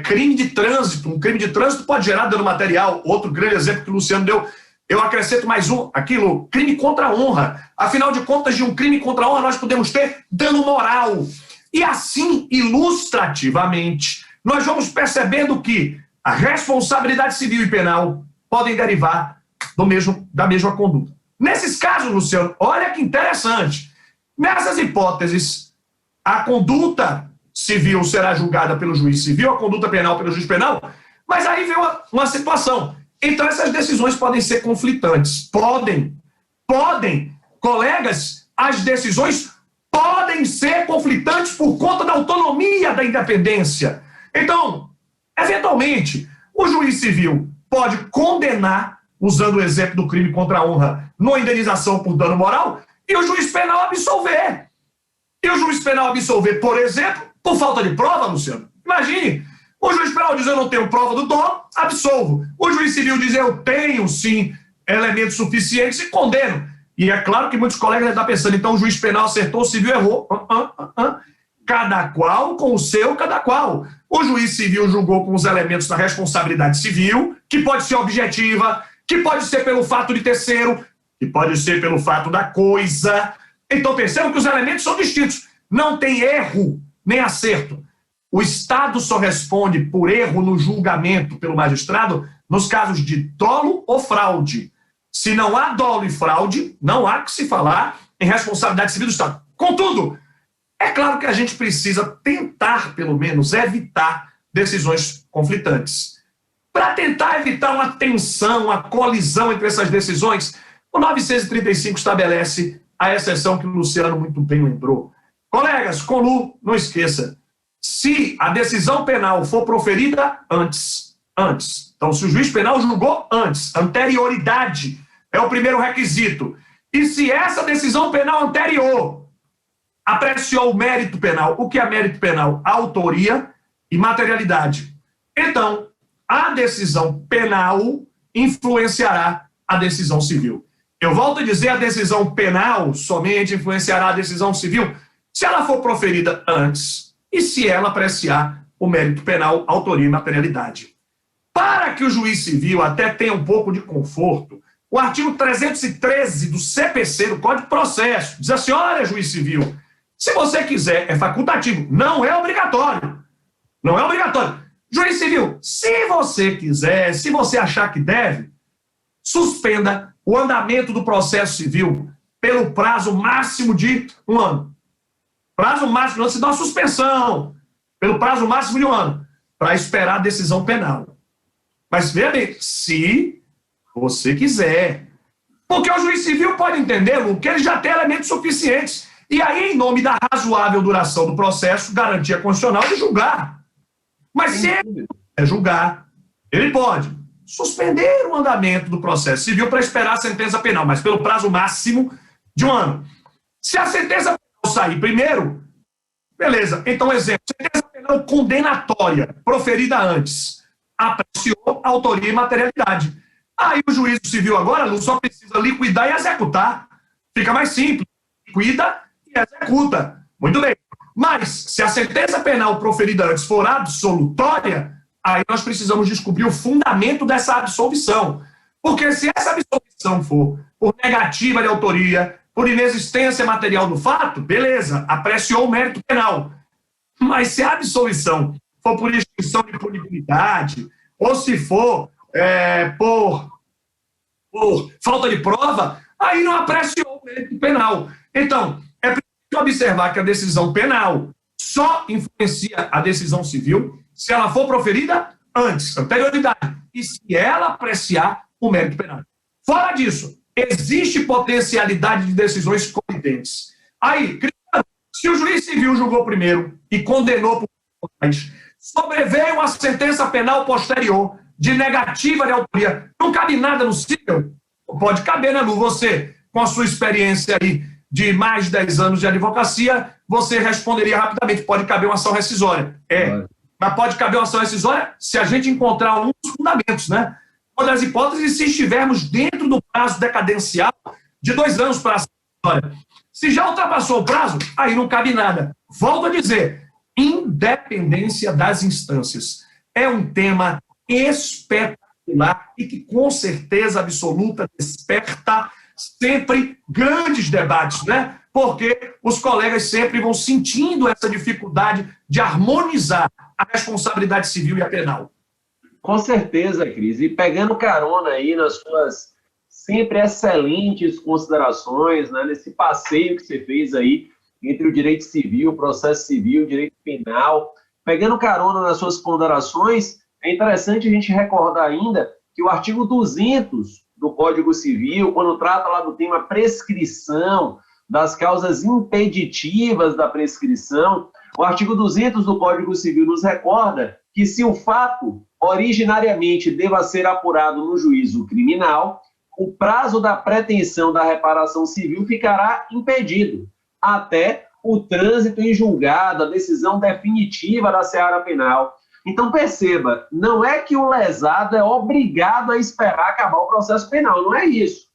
Crime de trânsito. Um crime de trânsito pode gerar dano material. Outro grande exemplo que o Luciano deu. Eu acrescento mais um, aquilo, crime contra a honra. Afinal de contas, de um crime contra a honra, nós podemos ter dano moral. E assim, ilustrativamente, nós vamos percebendo que a responsabilidade civil e penal podem derivar da mesma conduta. Nesses casos, Luciano, olha que interessante. Nessas hipóteses, a conduta civil será julgada pelo juiz civil, a conduta penal pelo juiz penal, mas aí vem uma situação. Então, essas decisões podem ser conflitantes. Podem. Colegas, as decisões podem ser conflitantes por conta da autonomia da independência. Então, eventualmente, o juiz civil pode condenar, usando o exemplo do crime contra a honra, numa indenização por dano moral, e o juiz penal absolver. E o juiz penal absolver, por exemplo, por falta de prova, Luciano. Imagine, o juiz penal diz: eu não tenho prova do dolo, absolvo. O juiz civil diz: eu tenho, sim, elementos suficientes e condeno. E é claro que muitos colegas estão pensando: então o juiz penal acertou, o civil errou. Cada qual com o seu cada qual. O juiz civil julgou com os elementos da responsabilidade civil, que pode ser objetiva, que pode ser pelo fato de terceiro, que pode ser pelo fato da coisa. Então percebam que os elementos são distintos. Não tem erro nem acerto. O Estado só responde por erro no julgamento pelo magistrado nos casos de dolo ou fraude. Se não há dolo e fraude, não há que se falar em responsabilidade civil do Estado. Contudo, é claro que a gente precisa tentar, pelo menos, evitar decisões conflitantes. Para tentar evitar uma tensão, uma colisão entre essas decisões, o 935 estabelece a exceção que o Luciano muito bem lembrou. Colegas, Conlu, não esqueça, se a decisão penal for proferida antes. Então, se o juiz penal julgou antes, anterioridade é o primeiro requisito. E se essa decisão penal anterior apreciou o mérito penal, o que é mérito penal? Autoria e materialidade. Então, a decisão penal influenciará a decisão civil. Eu volto a dizer, a decisão penal somente influenciará a decisão civil se ela for proferida antes e se ela apreciar o mérito penal, autoria e materialidade. Para que o juiz civil até tenha um pouco de conforto, o artigo 313 do CPC, do Código de Processo, diz assim: olha, juiz civil, se você quiser, é facultativo, não é obrigatório. Não é obrigatório. Juiz civil, se você quiser, se você achar que deve, suspenda o andamento do processo civil pelo prazo máximo de 1 ano. Prazo máximo, não se dá uma suspensão, pelo prazo máximo de 1 ano, para esperar a decisão penal. Mas veja bem, se você quiser. Porque o juiz civil pode entender, Lu, que ele já tem elementos suficientes. E aí, em nome da razoável duração do processo, garantia constitucional de julgar. Mas se ele julgar, ele pode suspender o andamento do processo civil para esperar a sentença penal, mas pelo prazo máximo de 1 ano. Se a sentença penal sair primeiro, beleza. Então, exemplo, sentença penal condenatória, proferida antes, apreciou autoria e materialidade. Aí o juízo civil agora só precisa liquidar e executar. Fica mais simples. Liquida e executa. Muito bem. Mas, se a sentença penal proferida antes for absolutória, aí nós precisamos descobrir o fundamento dessa absolvição. Porque se essa absolvição for por negativa de autoria, por inexistência material do fato, beleza, apreciou o mérito penal. Mas se a absolvição for por extinção de punibilidade, ou se for por falta de prova, aí não apreciou o mérito penal. Então, é preciso observar que a decisão penal só influencia a decisão civil se ela for proferida antes, anterioridade, e se ela apreciar o mérito penal. Fora disso, existe potencialidade de decisões coincidentes. competentes. Aí, se o juiz civil julgou primeiro e condenou por mais, sobreveio uma sentença penal posterior de negativa de autoria, não cabe nada no cível? Pode caber, né, Lu? Você, com a sua experiência aí de mais de 10 anos de advocacia, você responderia rapidamente, pode caber uma ação rescisória. Mas pode caber uma ação rescisória se a gente encontrar um dos fundamentos, né? Uma das hipóteses, se estivermos dentro do prazo decadencial de 2 anos para a ação rescisória. Se já ultrapassou o prazo, aí não cabe nada. Volto a dizer, independência das instâncias é um tema espetacular e que, com certeza absoluta, desperta sempre grandes debates, né? Porque os colegas sempre vão sentindo essa dificuldade de harmonizar a responsabilidade civil e a penal. Com certeza, Cris. E pegando carona aí nas suas sempre excelentes considerações, né, nesse passeio que você fez aí entre o direito civil, o processo civil, o direito penal, pegando carona nas suas ponderações, é interessante a gente recordar ainda que o artigo 200 do Código Civil, quando trata lá do tema prescrição, das causas impeditivas da prescrição, o artigo 200 do Código Civil nos recorda que se o fato originariamente deva ser apurado no juízo criminal, o prazo da pretensão da reparação civil ficará impedido, até o trânsito em julgado, a decisão definitiva da seara penal. Então, perceba, não é que o lesado é obrigado a esperar acabar o processo penal, não é isso.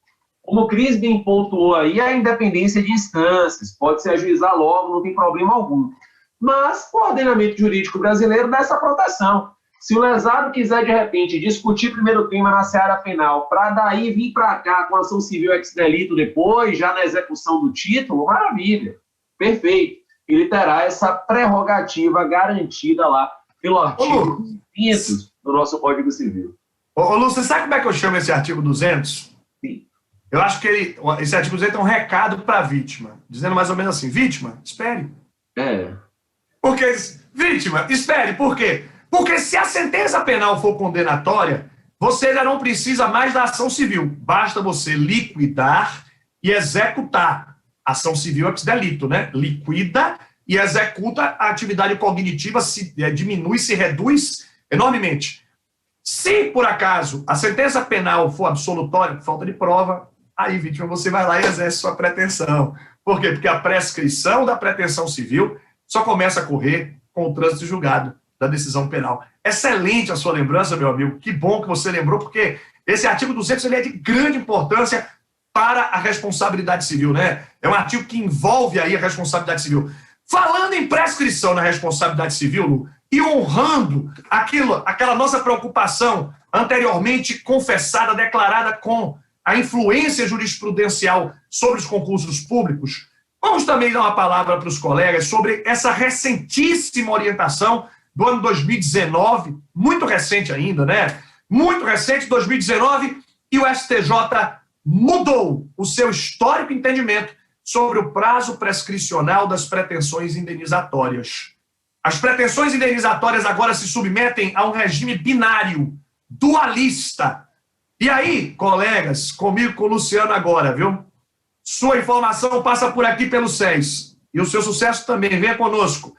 Como o Cris bem pontuou aí, a independência de instâncias, pode se ajuizar logo, não tem problema algum. Mas o ordenamento jurídico brasileiro dá essa proteção. Se o lesado quiser, de repente, discutir primeiro o tema na seara penal, para daí vir para cá com ação civil ex delito depois, já na execução do título, maravilha, perfeito. Ele terá essa prerrogativa garantida lá pelo artigo 200 do nosso Código Civil. Ô, Lu, você sabe como é que eu chamo esse artigo 200? Sim. Eu acho que esse artigo 200 é um recado para a vítima, dizendo mais ou menos assim, vítima, espere. Porque, vítima, espere, por quê? Porque se a sentença penal for condenatória, você já não precisa mais da ação civil. Basta você liquidar e executar. Ação civil ex delito, né? Liquida e executa, a atividade cognitiva diminui, se reduz enormemente. Se, por acaso, a sentença penal for absolutória, por falta de prova, aí, vítima, você vai lá e exerce sua pretensão. Por quê? Porque a prescrição da pretensão civil só começa a correr com o trânsito julgado da decisão penal. Excelente a sua lembrança, meu amigo. Que bom que você lembrou, porque esse artigo 200 ele é de grande importância para a responsabilidade civil, né? É um artigo que envolve aí a responsabilidade civil. Falando em prescrição na responsabilidade civil, Lu, e honrando aquela nossa preocupação anteriormente confessada, declarada com a influência jurisprudencial sobre os concursos públicos, vamos também dar uma palavra para os colegas sobre essa recentíssima orientação do ano 2019, muito recente ainda, né? Muito recente, 2019, e o STJ mudou o seu histórico entendimento sobre o prazo prescricional das pretensões indenizatórias. As pretensões indenizatórias agora se submetem a um regime binário, dualista. E aí, colegas, comigo, com o Luciano agora, viu? Sua informação passa por aqui pelo SES. E o seu sucesso também, venha conosco.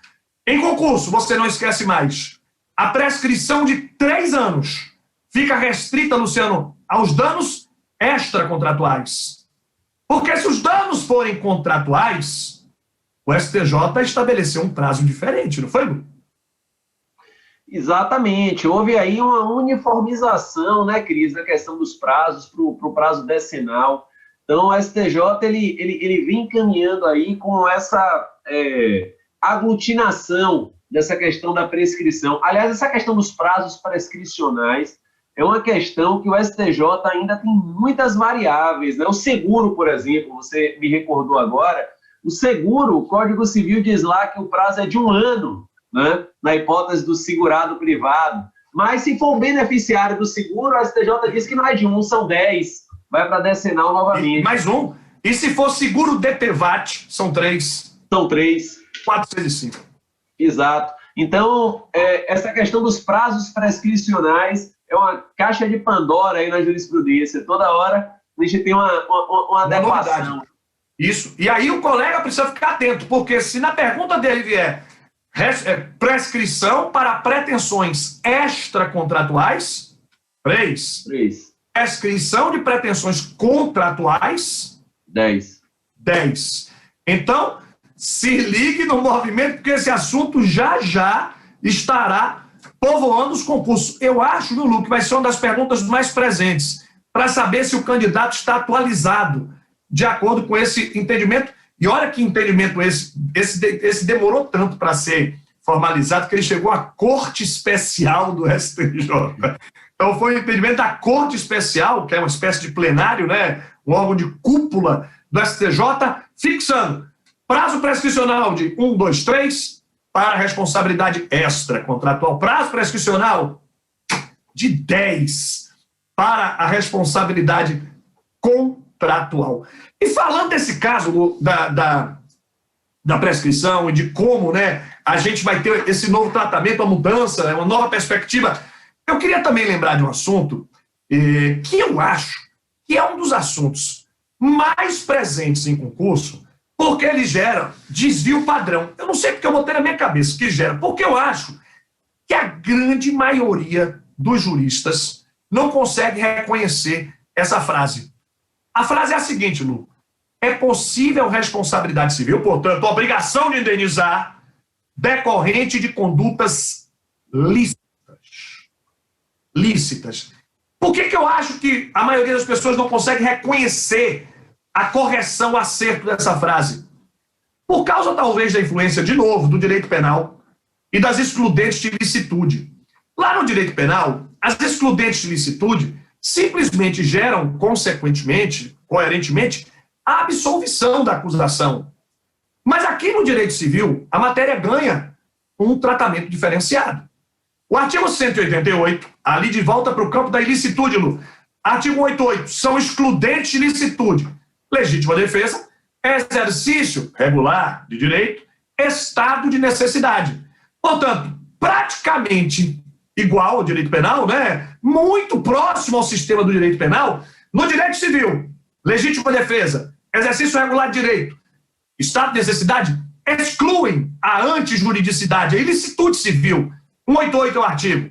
Em concurso, você não esquece mais. A prescrição de 3 anos fica restrita, Luciano, aos danos extracontratuais. Porque se os danos forem contratuais, o STJ estabeleceu um prazo diferente, não foi, Lu? Exatamente. Houve aí uma uniformização, né, Cris, na questão dos prazos para o prazo decenal. Então, o STJ ele vem caminhando aí com essa aglutinação dessa questão da prescrição. Aliás, essa questão dos prazos prescricionais é uma questão que o STJ ainda tem muitas variáveis, né? O seguro, por exemplo, você me recordou agora, o seguro, o Código Civil diz lá que o prazo é de 1 ano, né? Na hipótese do segurado privado. Mas se for um beneficiário do seguro, o STJ diz que não é de 1, são 10. Vai para decenal novamente. E mais um. E se for seguro DPVAT, são 3. São 3. 4, 6 e 5. Exato. Então, essa questão dos prazos prescricionais é uma caixa de Pandora aí na jurisprudência. Toda hora a gente tem uma adequação. Isso. E aí o colega precisa ficar atento, porque se na pergunta dele vier prescrição para pretensões extracontratuais, 3. Prescrição de pretensões contratuais, 10. Então, se ligue no movimento, porque esse assunto já estará povoando os concursos. Eu acho, Lulu, que vai ser uma das perguntas mais presentes, para saber se o candidato está atualizado de acordo com esse entendimento. E olha que entendimento esse demorou tanto para ser formalizado, que ele chegou à Corte Especial do STJ. Então foi o entendimento da Corte Especial, que é uma espécie de plenário, né, um órgão de cúpula do STJ, fixando prazo prescricional de 1, 2, 3 para responsabilidade extracontratual. Prazo prescricional de 10 para a responsabilidade contratual. E falando desse caso da prescrição e de como, né, a gente vai ter esse novo tratamento, a mudança, uma nova perspectiva, eu queria também lembrar de um assunto que eu acho que é um dos assuntos mais presentes em concurso, porque ele gera desvio padrão. Eu não sei porque eu botei na minha cabeça que gera, porque eu acho que a grande maioria dos juristas não consegue reconhecer essa frase. A frase é a seguinte, Lu: é possível responsabilidade civil, portanto, obrigação de indenizar decorrente de condutas lícitas. Por que eu acho que a maioria das pessoas não consegue reconhecer a correção, o acerto dessa frase? Por causa, talvez, da influência, de novo, do direito penal e das excludentes de licitude. Lá no direito penal, as excludentes de licitude simplesmente geram, consequentemente, coerentemente, a absolvição da acusação. Mas aqui no direito civil, a matéria ganha um tratamento diferenciado. O artigo 188, ali de volta para o campo da ilicitude, Lu. Artigo 188, são excludentes de licitude. Legítima defesa, exercício regular de direito, estado de necessidade. Portanto, praticamente igual ao direito penal, né? Muito próximo ao sistema do direito penal, no direito civil, legítima defesa, exercício regular de direito, estado de necessidade, excluem a antijuridicidade, a ilicitude civil. 188 é o artigo.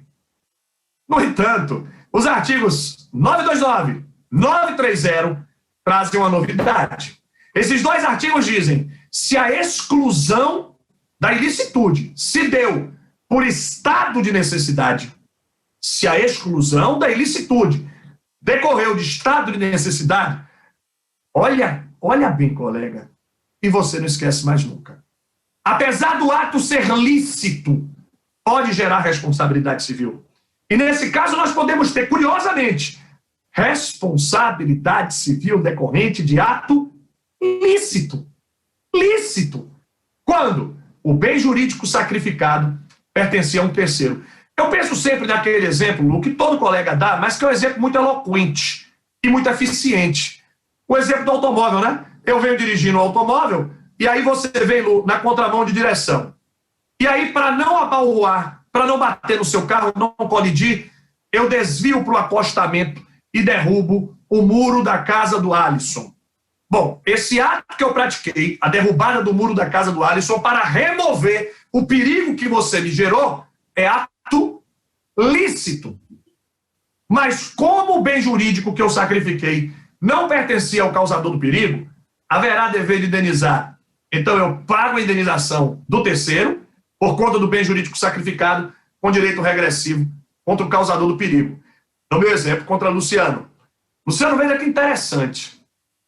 No entanto, os artigos 929, 930 trazem uma novidade. Esses dois artigos dizem: se a exclusão da ilicitude se deu por estado de necessidade, se a exclusão da ilicitude decorreu de estado de necessidade, olha bem, colega, e você não esquece mais nunca. Apesar do ato ser lícito, pode gerar responsabilidade civil. E nesse caso nós podemos ter, curiosamente, responsabilidade civil decorrente de ato lícito. Lícito. Quando o bem jurídico sacrificado pertencia a um terceiro. Eu penso sempre naquele exemplo, o que todo colega dá, mas que é um exemplo muito eloquente e muito eficiente. O exemplo do automóvel, né? Eu venho dirigindo o automóvel e aí você vem na contramão de direção. E aí, para não abalroar, para não bater no seu carro, não colidir, eu desvio para o acostamento e derrubo o muro da casa do Alisson. Bom, esse ato que eu pratiquei, a derrubada do muro da casa do Alisson, para remover o perigo que você me gerou, é ato lícito. Mas como o bem jurídico que eu sacrifiquei não pertencia ao causador do perigo, haverá dever de indenizar. Então eu pago a indenização do terceiro, por conta do bem jurídico sacrificado, com direito regressivo contra o causador do perigo. No meu exemplo, contra Luciano. Luciano, veja que interessante.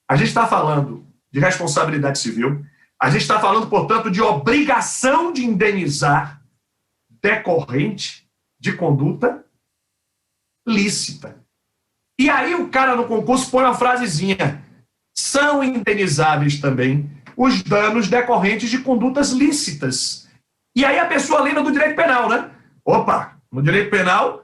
A gente está falando de responsabilidade civil, a gente está falando, portanto, de obrigação de indenizar decorrente de conduta lícita. E aí o cara no concurso põe uma frasezinha: são indenizáveis também os danos decorrentes de condutas lícitas. E aí a pessoa lembra do direito penal, né? Opa, no direito penal,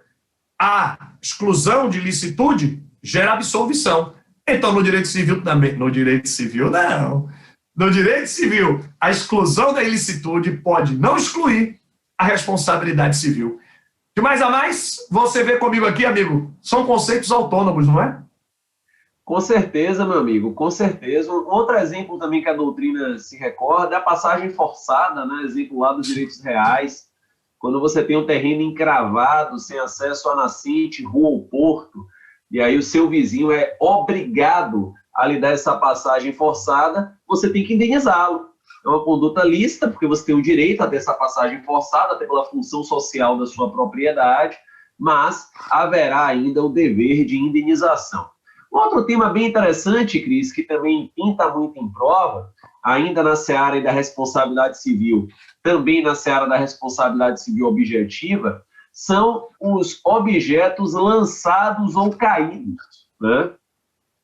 a exclusão de licitude gera absolvição. Então, no direito civil também. No direito civil, não. No direito civil, a exclusão da ilicitude pode não excluir a responsabilidade civil. De mais a mais, você vê comigo aqui, amigo, são conceitos autônomos, não é? Com certeza, meu amigo, com certeza. Um outro exemplo também que a doutrina se recorda é a passagem forçada, né? Exemplo lá dos direitos reais. Quando você tem um terreno encravado, sem acesso a nascente, rua ou porto, e aí o seu vizinho é obrigado a lhe dar essa passagem forçada, você tem que indenizá-lo. É uma conduta lícita, porque você tem o direito a ter essa passagem forçada, até pela função social da sua propriedade, mas haverá ainda o dever de indenização. Outro tema bem interessante, Cris, que também pinta muito em prova, ainda na seara da responsabilidade civil, também na seara da responsabilidade civil objetiva, são os objetos lançados ou caídos, né?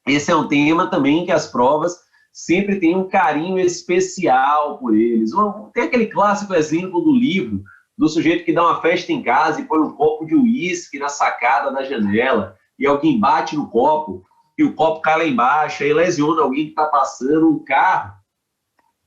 Esse é um tema também que as provas sempre têm um carinho especial por eles. Tem aquele clássico exemplo do livro, do sujeito que dá uma festa em casa e põe um copo de uísque na sacada da janela, e alguém bate no copo, e o copo cai lá embaixo, aí lesiona alguém que está passando um carro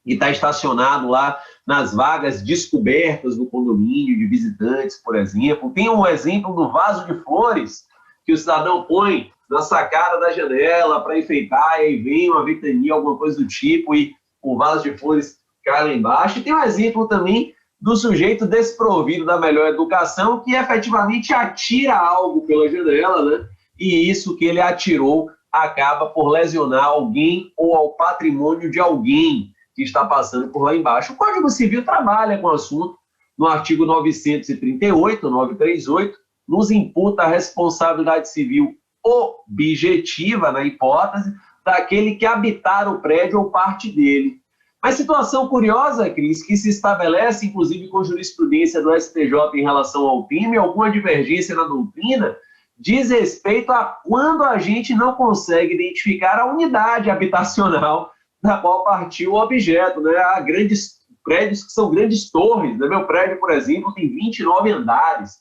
e está estacionado lá nas vagas descobertas do condomínio de visitantes, por exemplo. Tem um exemplo do vaso de flores que o cidadão põe na sacada da janela para enfeitar, e aí vem uma ventania, alguma coisa do tipo, e o vaso de flores cai lá embaixo. E tem um exemplo também do sujeito desprovido da melhor educação, que efetivamente atira algo pela janela, né? E isso que ele atirou acaba por lesionar alguém ou ao patrimônio de alguém que está passando por lá embaixo. O Código Civil trabalha com o assunto. No artigo 938, 938, nos imputa a responsabilidade civil objetiva, na hipótese, daquele que habitar o prédio ou parte dele. Mas situação curiosa, Cris, que se estabelece, inclusive, com jurisprudência do STJ em relação ao crime, alguma divergência na doutrina, diz respeito a quando a gente não consegue identificar a unidade habitacional da qual partiu o objeto, né? Há grandes prédios que são grandes torres, né? Meu prédio, por exemplo, tem 29 andares,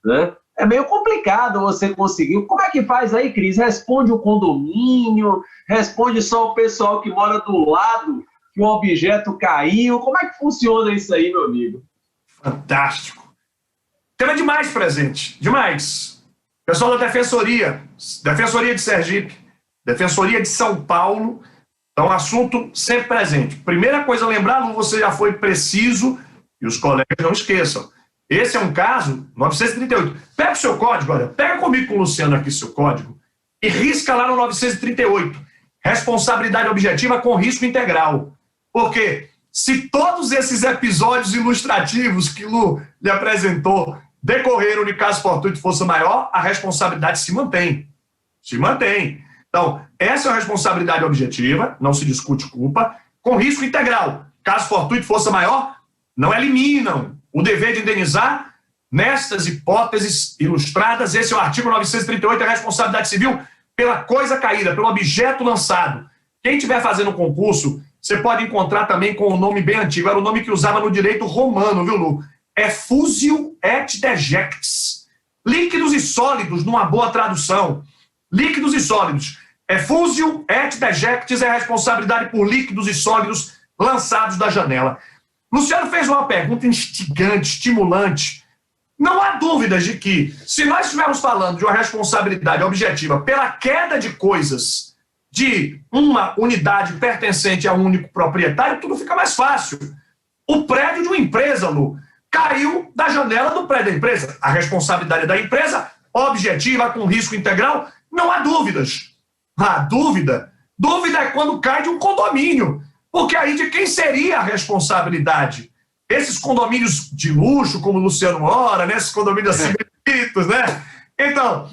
né? É meio complicado você conseguir. Como é que faz aí, Cris? Responde o condomínio? Responde só o pessoal que mora do lado que o objeto caiu? Como é que funciona isso aí, meu amigo? Fantástico. Tema demais presente, demais. Pessoal da Defensoria de Sergipe, Defensoria de São Paulo, então assunto sempre presente. Primeira coisa a lembrar, Lu, você já foi preciso, e os colegas não esqueçam. Esse é um caso, 938. Pega o seu código, olha, pega comigo com o Luciano aqui seu código e risca lá no 938. Responsabilidade objetiva com risco integral. Porque se todos esses episódios ilustrativos que Lu lhe apresentou decorreram de caso fortuito de força maior, a responsabilidade se mantém. Se mantém. Então, essa é a responsabilidade objetiva, não se discute culpa, com risco integral. Caso fortuito de força maior, não eliminam o dever de indenizar. Nestas hipóteses ilustradas, esse é o artigo 938, a responsabilidade civil pela coisa caída, pelo objeto lançado. Quem estiver fazendo um concurso, você pode encontrar também com o nome bem antigo, era o nome que usava no direito romano, viu, Lu? É fusio et dejectis. Líquidos e sólidos, numa boa tradução. Líquidos e sólidos. É fusio et dejectis, é a responsabilidade por líquidos e sólidos lançados da janela. Luciano fez uma pergunta instigante, estimulante. Não há dúvidas de que, se nós estivermos falando de uma responsabilidade objetiva pela queda de coisas de uma unidade pertencente a um único proprietário, tudo fica mais fácil. O prédio de uma empresa, Lu, caiu da janela do prédio da empresa. A responsabilidade da empresa, objetiva, com risco integral, não há dúvidas. A dúvida é quando cai de um condomínio. Porque aí de quem seria a responsabilidade? Esses condomínios de luxo, como o Luciano mora, né? Esses condomínios assim, bonitos, né? Então,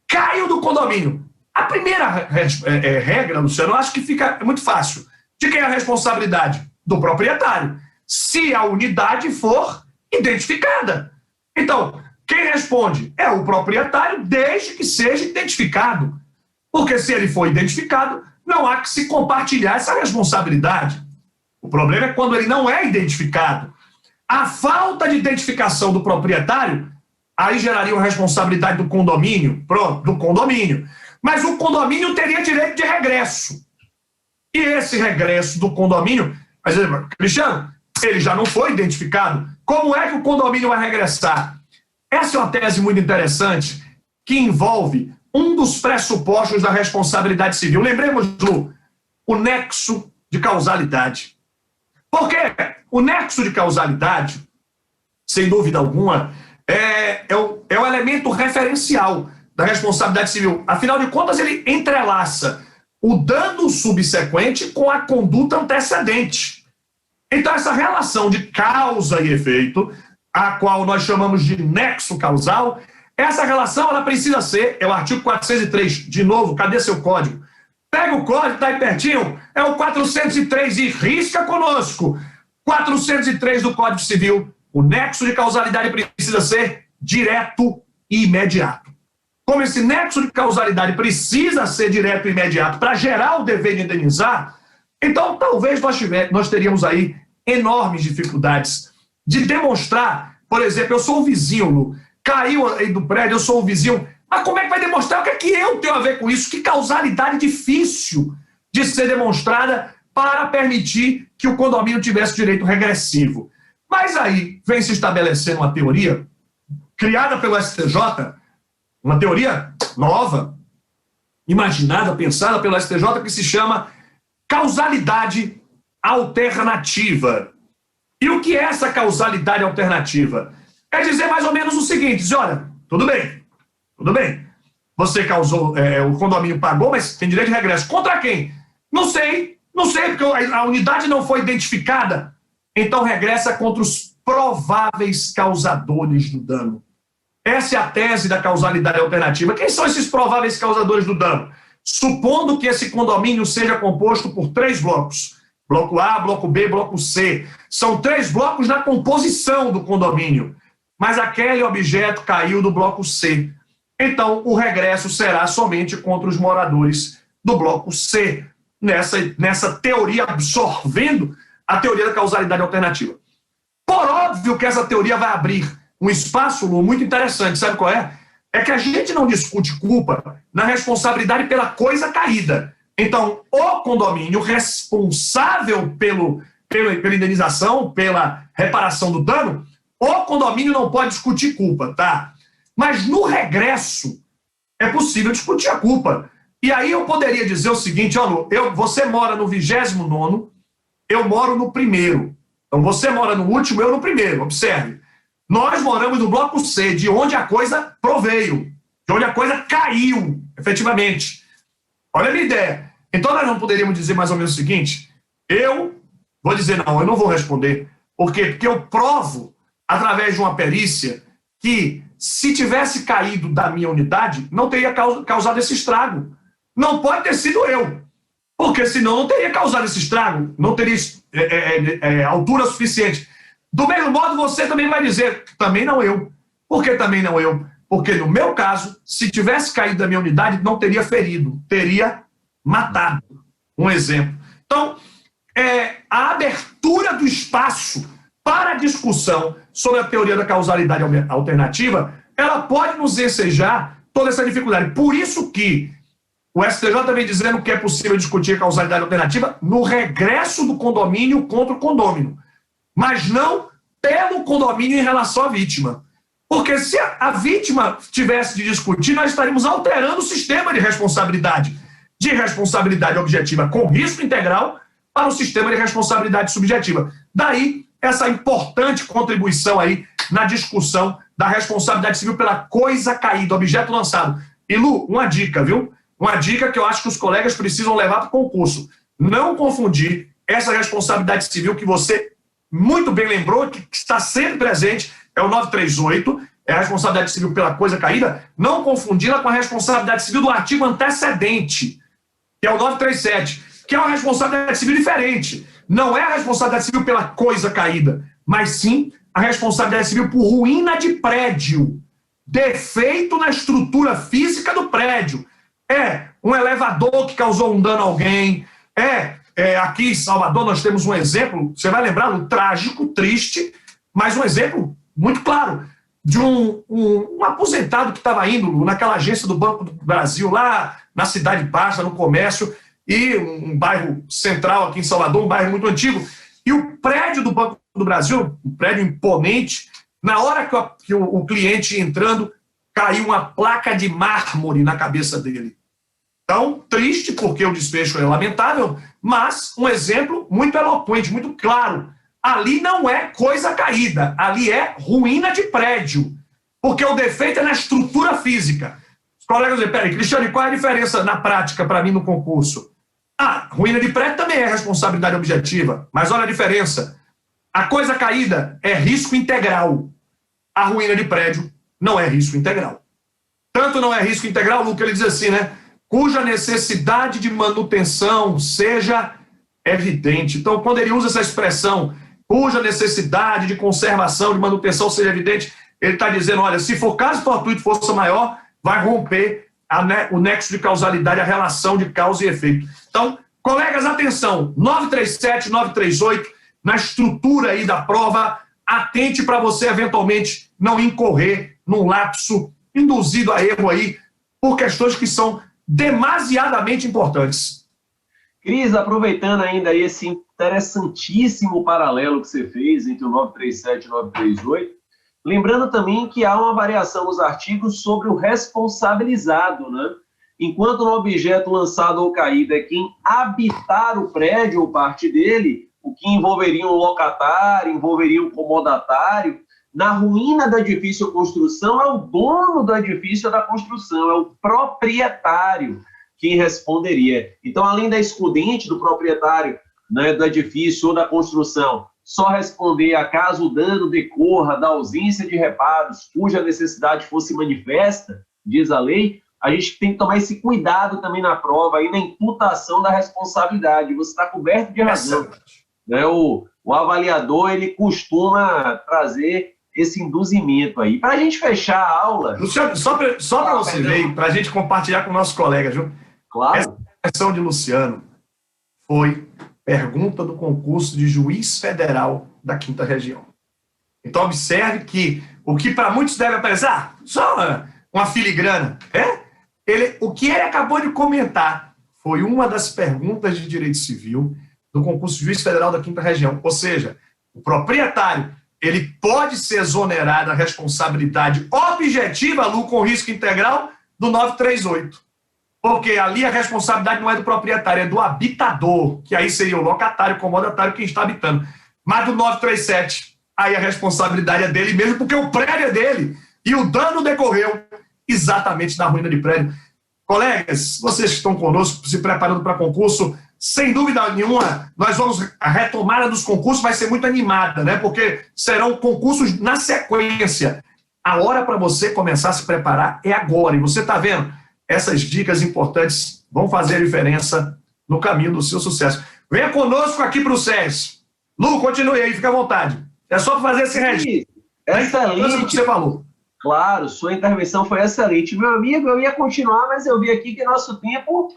caiu do condomínio. A primeira regra, Luciano, eu acho que fica muito fácil. De quem é a responsabilidade? Do proprietário. Se a unidade for identificada. Então, quem responde é o proprietário, desde que seja identificado. Porque se ele for identificado, não há que se compartilhar essa responsabilidade. O problema é quando ele não é identificado. A falta de identificação do proprietário, aí geraria uma responsabilidade do condomínio, pronto, do condomínio. Mas o condomínio teria direito de regresso. E esse regresso do condomínio, mas, Cristiano, ele já não foi identificado. Como é que o condomínio vai regressar? Essa é uma tese muito interessante que envolve um dos pressupostos da responsabilidade civil. Lembremos, Lu, o nexo de causalidade. Porque o nexo de causalidade, sem dúvida alguma, é o elemento referencial da responsabilidade civil. Afinal de contas, ele entrelaça o dano subsequente com a conduta antecedente. Então, essa relação de causa e efeito, a qual nós chamamos de nexo causal, essa relação ela precisa ser, é o artigo 403, de novo, cadê seu código? Pega o código, está aí pertinho, é o 403 e risca conosco. 403 do Código Civil, o nexo de causalidade precisa ser direto e imediato. Como esse nexo de causalidade precisa ser direto e imediato para gerar o dever de indenizar, então talvez nós teríamos aí enormes dificuldades de demonstrar, por exemplo, eu sou o vizinho, Lu, caiu aí do prédio, eu sou o vizinho, mas como é que vai demonstrar? O que é que eu tenho a ver com isso? Que causalidade difícil de ser demonstrada para permitir que o condomínio tivesse direito regressivo. Mas aí vem se estabelecendo uma teoria criada pelo STJ, uma teoria nova, imaginada, pensada pelo STJ, que se chama causalidade alternativa. E o que é essa causalidade alternativa? É dizer mais ou menos o seguinte, dizer, olha, tudo bem, você causou, o condomínio pagou, mas tem direito de regresso. Contra quem? Não sei, porque a unidade não foi identificada. Então regressa contra os prováveis causadores do dano. Essa é a tese da causalidade alternativa. Quem são esses prováveis causadores do dano? Supondo que esse condomínio seja composto por 3 blocos. Bloco A, bloco B, bloco C. São 3 blocos na composição do condomínio. Mas aquele objeto caiu do bloco C. Então, o regresso será somente contra os moradores do bloco C. Nessa teoria, absorvendo a teoria da causalidade alternativa. Por óbvio que essa teoria vai abrir um espaço muito interessante, sabe qual é? É que a gente não discute culpa na responsabilidade pela coisa caída. Então, o condomínio responsável pela indenização, pela reparação do dano, o condomínio não pode discutir culpa, tá? Mas no regresso é possível discutir a culpa. E aí eu poderia dizer o seguinte, ó, você mora no 29º, eu moro no 1º. Então você mora no último, eu no 1º, observe. Nós moramos no bloco C, de onde a coisa proveio, de onde a coisa caiu, efetivamente. Olha a minha ideia. Então nós não poderíamos dizer mais ou menos o seguinte, eu não vou responder. Por quê? Porque eu provo, através de uma perícia, que se tivesse caído da minha unidade, não teria causado esse estrago. Não pode ter sido eu. Porque senão não teria causado esse estrago, não teria altura suficiente. Do mesmo modo, você também vai dizer, também não eu. Por que também não eu? Porque no meu caso, se tivesse caído da minha unidade, não teria ferido, teria matado. Um exemplo. Então, a abertura do espaço para a discussão sobre a teoria da causalidade alternativa, ela pode nos ensejar toda essa dificuldade. Por isso que o STJ vem dizendo que é possível discutir a causalidade alternativa no regresso do condomínio contra o condômino, mas não pelo condomínio em relação à vítima. Porque se a vítima tivesse de discutir, nós estaríamos alterando o sistema de responsabilidade objetiva com risco integral para o sistema de responsabilidade subjetiva. Daí, essa importante contribuição aí na discussão da responsabilidade civil pela coisa caída, objeto lançado. E, Lu, uma dica, viu? Uma dica que eu acho que os colegas precisam levar para o concurso. Não confundir essa responsabilidade civil que você muito bem lembrou, que está sempre presente, é o 938, é a responsabilidade civil pela coisa caída, não confundi-la com a responsabilidade civil do artigo antecedente, que é o 937, que é uma responsabilidade civil diferente. Não é a responsabilidade civil pela coisa caída, mas sim a responsabilidade civil por ruína de prédio, defeito na estrutura física do prédio. É um elevador que causou um dano a alguém. Aqui em Salvador nós temos um exemplo, você vai lembrar, um trágico, triste, mas um exemplo muito claro, de um aposentado que estava indo naquela agência do Banco do Brasil, lá na Cidade Baixa, no comércio, e um bairro central aqui em Salvador, um bairro muito antigo, e o prédio do Banco do Brasil, um prédio imponente, na hora que o cliente entrando, caiu uma placa de mármore na cabeça dele. Então, triste, porque o desfecho é lamentável, mas um exemplo muito eloquente, muito claro. Ali não é coisa caída, ali é ruína de prédio, porque o defeito é na estrutura física. Os colegas dizem, peraí, Cristiano, qual é a diferença na prática para mim no concurso? Ruína de prédio também é responsabilidade objetiva, mas olha a diferença. A coisa caída é risco integral. A ruína de prédio não é risco integral. Tanto não é risco integral, Luca, ele diz assim, né? Cuja necessidade de manutenção seja evidente. Então, quando ele usa essa expressão, cuja necessidade de conservação, de manutenção seja evidente, ele está dizendo, olha, se for caso fortuito força maior, vai romper o nexo de causalidade, a relação de causa e efeito. Então, colegas, atenção, 937, 938, na estrutura aí da prova, atente para você eventualmente não incorrer num lapso induzido a erro aí por questões que são demasiadamente importantes. Cris, aproveitando ainda esse interessantíssimo paralelo que você fez entre o 937 e o 938, lembrando também que há uma variação nos artigos sobre o responsabilizado, né? Enquanto no objeto lançado ou caído é quem habitar o prédio ou parte dele, o que envolveria um locatário, envolveria um comodatário, na ruína do edifício ou construção é o dono do edifício ou da construção, é o proprietário quem responderia. Então, além da excludente do proprietário, né, do edifício ou da construção, só responder a caso o dano decorra da ausência de reparos cuja necessidade fosse manifesta, diz a lei, a gente tem que tomar esse cuidado também na prova, aí na imputação da responsabilidade. Você está coberto de razão. Né? O avaliador, ele costuma trazer esse induzimento aí. Para a gente fechar a aula... Luciano, só para você ver, para a gente compartilhar com nossos colegas, viu? Claro. Essa versão de Luciano foi pergunta do concurso de juiz federal da 5ª Região. Então, observe que o que para muitos deve aparecer, só uma filigrana, o que ele acabou de comentar foi uma das perguntas de direito civil do concurso de juiz federal da 5ª Região. Ou seja, o proprietário ele pode ser exonerado da responsabilidade objetiva, lucro com risco integral, do 938. Porque ali a responsabilidade não é do proprietário, é do habitador, que aí seria o locatário, o comodatário, quem está habitando. Mas do 937, aí a responsabilidade é dele mesmo, porque o prédio é dele. E o dano decorreu exatamente na ruína de prédio. Colegas, vocês que estão conosco, se preparando para concurso, sem dúvida nenhuma, a retomada dos concursos vai ser muito animada, né? Porque serão concursos na sequência. A hora para você começar a se preparar é agora. E você está vendo? Essas dicas importantes vão fazer a diferença no caminho do seu sucesso. Venha conosco aqui para o SES. Lu, continue aí, fica à vontade. É só fazer esse registro. Excelente. O que você falou. Claro, sua intervenção foi excelente. Meu amigo, eu ia continuar, mas eu vi aqui que nosso tempo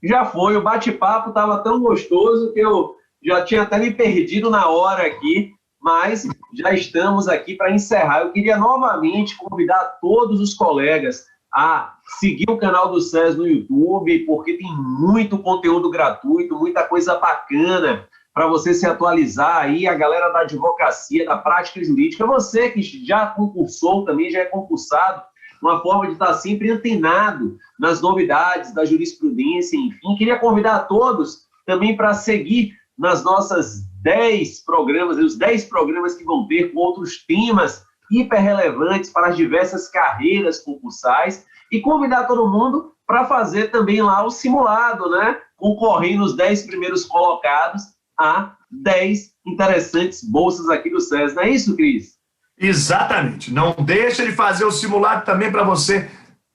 já foi. O bate-papo estava tão gostoso que eu já tinha até me perdido na hora aqui, mas já estamos aqui para encerrar. Eu queria novamente convidar todos os colegas a seguir o canal do SES no YouTube, porque tem muito conteúdo gratuito, muita coisa bacana para você se atualizar aí, a galera da advocacia, da prática jurídica, você que já concursou também, já é concursado, uma forma de estar sempre antenado nas novidades da jurisprudência, enfim. Queria convidar a todos também para seguir nas nossas 10 programas, os 10 programas que vão ter com outros temas hiper relevantes para as diversas carreiras concursais, e convidar todo mundo para fazer também lá o simulado, né? Concorrendo os 10 primeiros colocados a 10 interessantes bolsas aqui do SES. Não é isso, Cris? Exatamente. Não deixa de fazer o simulado também para você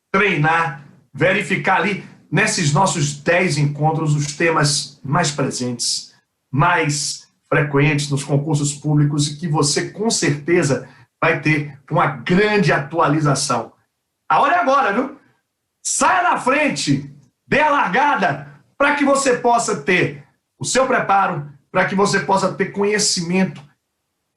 treinar, verificar ali nesses nossos 10 encontros os temas mais presentes, mais frequentes nos concursos públicos e que você com certeza vai ter uma grande atualização. A hora é agora, viu? Saia na frente, dê a largada para que você possa ter o seu preparo, para que você possa ter conhecimento,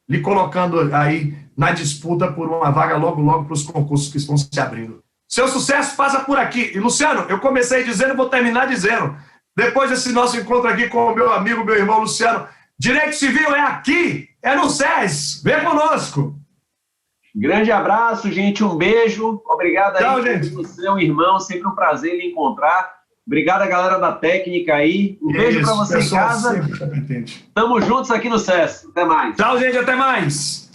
lhe colocando aí na disputa por uma vaga logo, logo para os concursos que estão se abrindo. Seu sucesso passa por aqui. E, Luciano, eu comecei dizendo e vou terminar dizendo, depois desse nosso encontro aqui com o meu amigo, meu irmão Luciano, direito civil é aqui, é no SES. Vem conosco. Grande abraço, gente. Um beijo. Obrigado aí. Tchau, gente. Você, um irmão. Sempre um prazer lhe encontrar. Obrigado a galera da técnica aí. Um beijo para você em casa. Sempre competente. Tamo juntos aqui no SES. Até mais. Tchau, gente. Até mais.